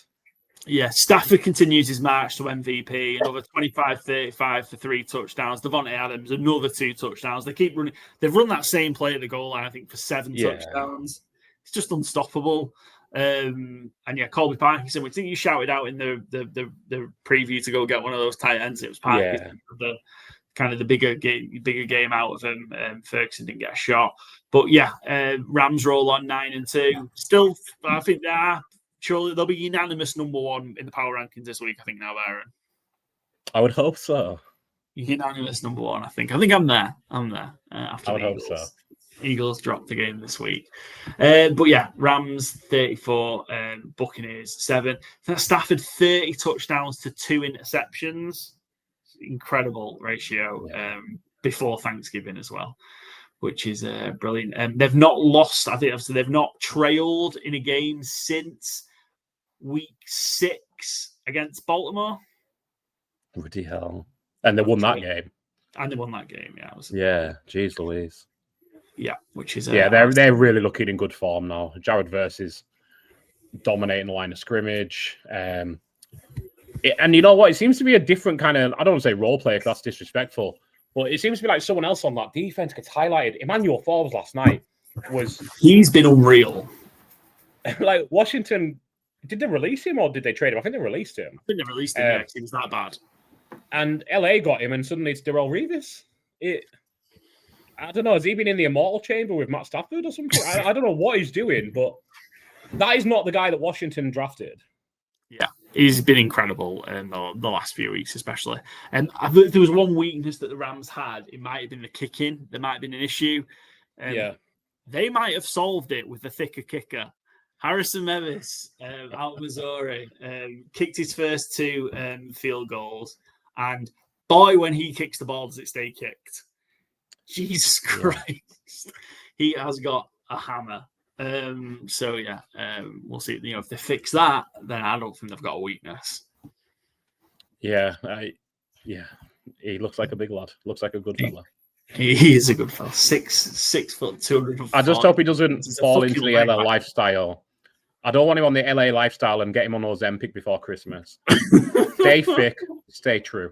S1: Yeah, Stafford continues his march to MVP. Another 25-35 for 3 touchdowns. Devontae Adams, another 2 touchdowns. They keep running. They've run that same play at the goal line, I think, for 7 touchdowns. It's just unstoppable. And Colby Parkinson, which I think you shouted out in the preview to go get one of those tight ends. It was Parkinson, the bigger game out of him. Ferguson didn't get a shot, but Rams roll on 9-2. Still, I think they are. Surely they'll be unanimous number 1 in the power rankings this week. I think now, Byron.
S2: I would hope so.
S1: Unanimous number 1. I think I'm there. After
S2: I would
S1: the
S2: hope so.
S1: Eagles dropped the game this week. But Rams 34, Buccaneers 7. Stafford 30 touchdowns to 2 interceptions. Incredible ratio before Thanksgiving as well, which is brilliant. They've not lost. I think obviously they've not trailed in a game since week 6 against Baltimore.
S2: Bloody hell. And they won that game.
S1: Yeah.
S2: Geez Louise.
S1: Yeah, which is
S2: they're really looking in good form now. Jared Verse is dominating the line of scrimmage. And you know what? It seems to be a different kind of, I don't want to say role player because that's disrespectful, but it seems to be like someone else on that defense gets highlighted. Emmanuel Forbes last night
S1: he's been unreal.
S2: Like Washington, did they release him or did they trade him? I think they released him.
S1: I think they released him, because he was that bad.
S2: And LA got him and suddenly it's Darrelle Revis. I don't know, has he been in the immortal chamber with Matt Stafford or something? I don't know what he's doing, but that is not the guy that Washington drafted.
S1: Yeah, he's been incredible in the last few weeks, especially. And if there was one weakness that the Rams had, it might have been the kicking. There might have been an issue. They might have solved it with the thicker kicker. Harrison Mevis out of Missouri kicked his first 2 field goals. And boy, when he kicks the ball, does it stay kicked. Jesus Christ. He has got a hammer. We'll see. If they fix that, then I don't think they've got a weakness.
S2: He looks like a big lad. Looks like a good fella.
S1: He is a good fella. 6 foot 200.
S2: I just hope he doesn't
S1: He's a
S2: fall
S1: fucking
S2: into the LA
S1: linebacker.
S2: lifestyle. I don't want him on the LA lifestyle and get him on Ozempic before Christmas. Stay thick, stay true.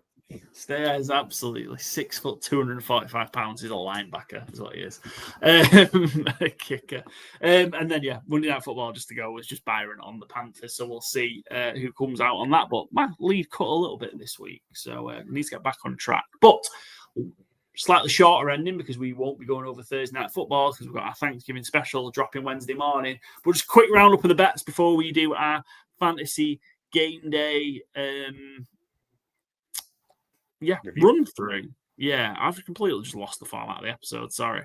S1: Stay is absolutely 6 foot 245 pounds. He's a linebacker, is what he is. A kicker. And then Monday Night Football just to go was just Byron on the Panthers. So we'll see who comes out on that. But my lead cut a little bit this week, so need to get back on track. But slightly shorter ending because we won't be going over Thursday Night Football because we've got our Thanksgiving special dropping Wednesday morning. But just a quick roundup of the bets before we do our Fantasy Game Day run through. Yeah, I've completely just lost the format of the episode. Sorry.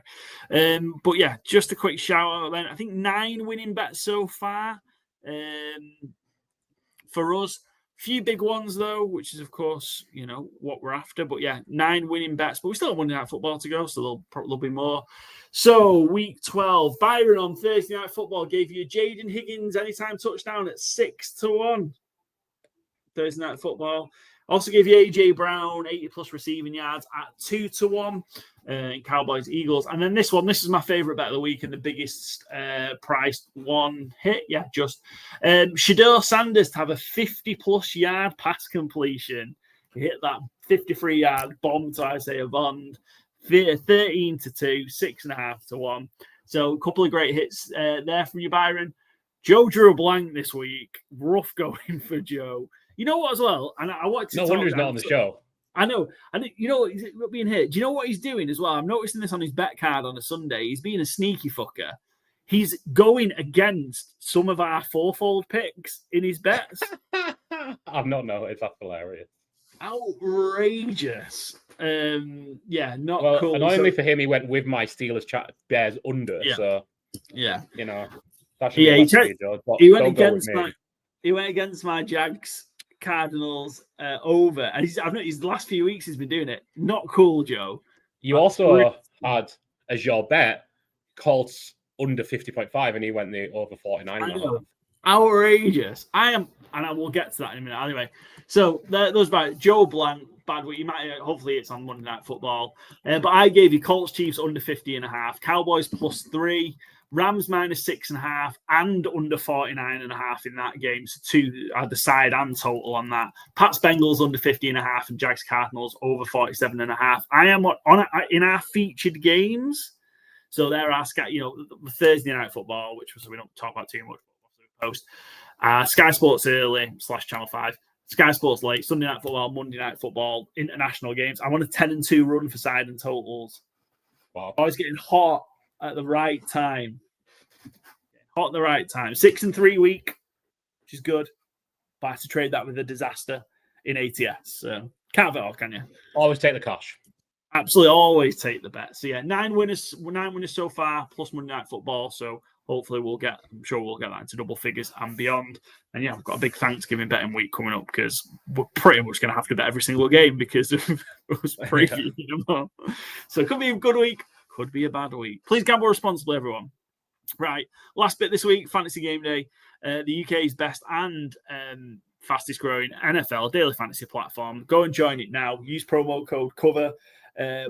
S1: But yeah, just a quick shout out then. I think 9 winning bets so far for us. Few big ones though, which is of course what we're after. But yeah, 9 winning bets. But we still have Monday Night Football to go, so there'll be more. So week 12, Byron on Thursday Night Football gave you Jaden Higgins anytime touchdown at 6-1. Thursday Night Football. Also gave you AJ Brown 80+ receiving yards at 2-1 in Cowboys Eagles. And then this is my favorite bet of the week and the biggest priced one hit. Yeah, just Shador Sanders to have a 50+ yard pass completion. He hit that 53-yard bomb to Isaiah Bond. 13-2, 6.5-1. So a couple of great hits there from you, Byron. Joe drew a blank this week. Rough going for Joe. You know what, as well? And I wanted to
S2: No wonder he's not on the show.
S1: I know. And you know what? He's being hit. Do you know what he's doing as well? I'm noticing this on his bet card on a Sunday. He's being a sneaky fucker. He's going against some of our fourfold picks in his bets.
S2: I've not noticed. That's hilarious.
S1: Outrageous. Not
S2: well,
S1: cool.
S2: Annoyingly for him, he went with my Steelers Bears under.
S1: Yeah.
S2: So
S1: yeah,
S2: that should be
S1: he went against my Jags Cardinals over, and his last few weeks he's been doing it. Not cool, Joe.
S2: You also had as your bet Colts under 50.5, and he went the over 49.
S1: I know. Outrageous. I will get to that in a minute. Anyway, so those about Joe Blank. Bad week. You might hopefully it's on Monday Night Football, but I gave you Colts Chiefs under 50.5, Cowboys +3, Rams -6.5, and under 49.5 in that game. So 2 either side and total on that. Pats Bengals under 50.5 and Jags Cardinals over 47.5. I am on in our featured games. So there are the Thursday Night Football, which we don't talk about too much. Post Sky Sports early / Channel 5. Sky Sports late, Sunday Night Football, Monday Night Football, international games. I'm on a 10-2 run for side and totals.
S2: Wow.
S1: Always getting hot at the right time. 6-3 week, which is good. But I have to trade that with a disaster in ATS. So can't have it all, can you?
S2: Always take the cash.
S1: Absolutely, always take the bet. So yeah, 9 winners so far, plus Monday Night Football. So hopefully I'm sure we'll get that into double figures and beyond. And yeah, we've got a big Thanksgiving betting week coming up because we're pretty much going to have to bet every single game because of us previewing them all. So it could be a good week, could be a bad week. Please gamble responsibly, everyone. Right, last bit this week, Fantasy Game Day, the UK's best and fastest growing NFL daily fantasy platform. Go and join it now. Use promo code COVER.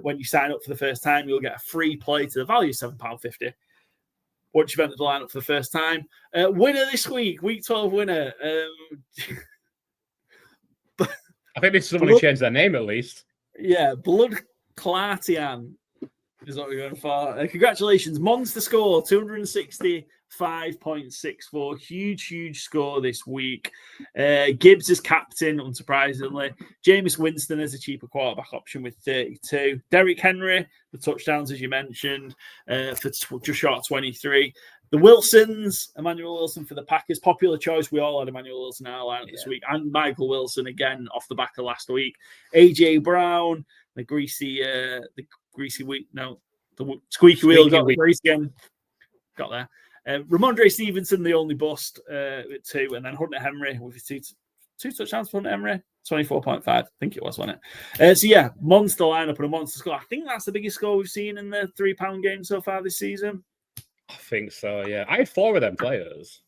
S1: When you sign up for the first time, you'll get a free play to the value of £7.50. Once you've entered the lineup for the first time. Winner this week, week 12 winner.
S2: I think this is someone who changed their name at least.
S1: Yeah, Blood Clartian is what we're going for. Congratulations. Monster score, 265.64. Huge score this week. Gibbs is captain, unsurprisingly. Jameis Winston is a cheaper quarterback option with 32. Derrick Henry, the touchdowns, as you mentioned, for just short of 23. The Wilsons, Emmanuel Wilson for the Packers. Popular choice. We all had Emmanuel Wilson in our lineup this week. And Michael Wilson, again, off the back of last week. AJ Brown, the squeaky wheel got the grease again. Got there. Ramondre Stevenson, the only bust with 2, and then Hunter Henry with his two touchdowns for Hunter Henry, 24.5. I think it was, wasn't it? So yeah, monster lineup and a monster score. I think that's the biggest score we've seen in the £3 game so far this season.
S2: I think so, yeah. I had 4 of them players.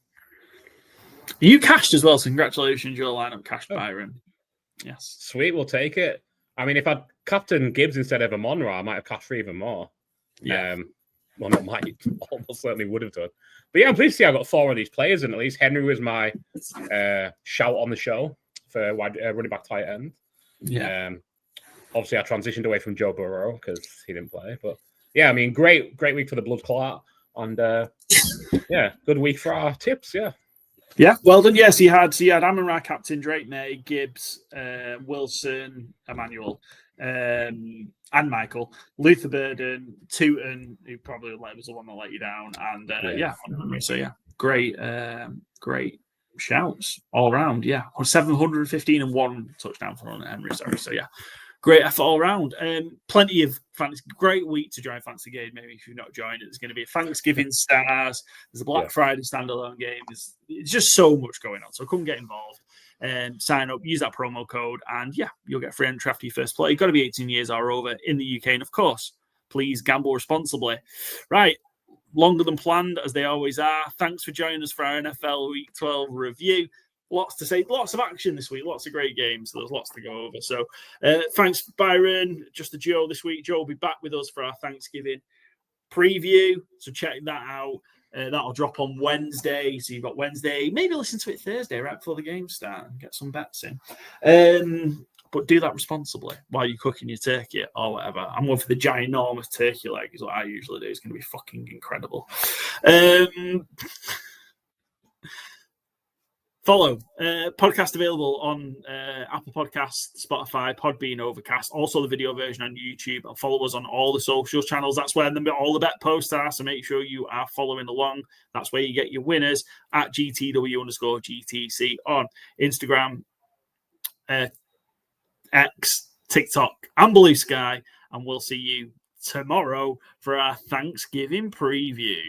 S1: You cashed as well, so congratulations, your lineup cashed, Byron. Yes.
S2: Sweet, we'll take it. I mean, if I'd captain Gibbs instead of Amon-Ra, I might have cashed for even more.
S1: Yeah.
S2: Well, not might, almost certainly would have done. But yeah, I'm pleased to see I got 4 of these players, and at least Henry was my shout on the show for running back tight end.
S1: Yeah.
S2: Obviously, I transitioned away from Joe Burrow because he didn't play. But yeah, I mean, great week for the blood clot, and yeah, good week for our tips. Yeah.
S1: Yeah, well done. Yes, he had Amon-Ra captain, Drake May, Gibbs, Wilson, Emmanuel, and Michael, Luther Burden, Tooten, who probably was the one that let you down, and Henry. So yeah, great shouts all around. Yeah, 715 and 1 touchdown for Henry. Sorry. So yeah. Great effort all around. Plenty of fantasy. Great week to join Fantasy Game. Maybe if you've not joined it, there's going to be a Thanksgiving Stars. There's a Black Friday standalone game. It's just so much going on. So come get involved and sign up. Use that promo code, and yeah, you'll get free entry after your first play. You've got to be 18 years or over in the UK, and of course, please gamble responsibly. Right, longer than planned as they always are. Thanks for joining us for our NFL Week 12 review. Lots to say, lots of action this week, lots of great games. So there's lots to go over. So thanks, Byron. Just a Joe this week. Joe will be back with us for our Thanksgiving preview. So check that out. That'll drop on Wednesday. So you've got Wednesday. Maybe listen to it Thursday right before the game start and get some bets in. But do that responsibly while you're cooking your turkey or whatever. I'm going for the ginormous turkey leg is what I usually do. It's going to be fucking incredible. Follow. Podcast available on Apple Podcasts, Spotify, Podbean, Overcast. Also the video version on YouTube. And follow us on all the social channels. That's where all the bet posts are. So make sure you are following along. That's where you get your winners at GTW_GTC on Instagram, X, TikTok, and Blue Sky. And we'll see you tomorrow for our Thanksgiving preview.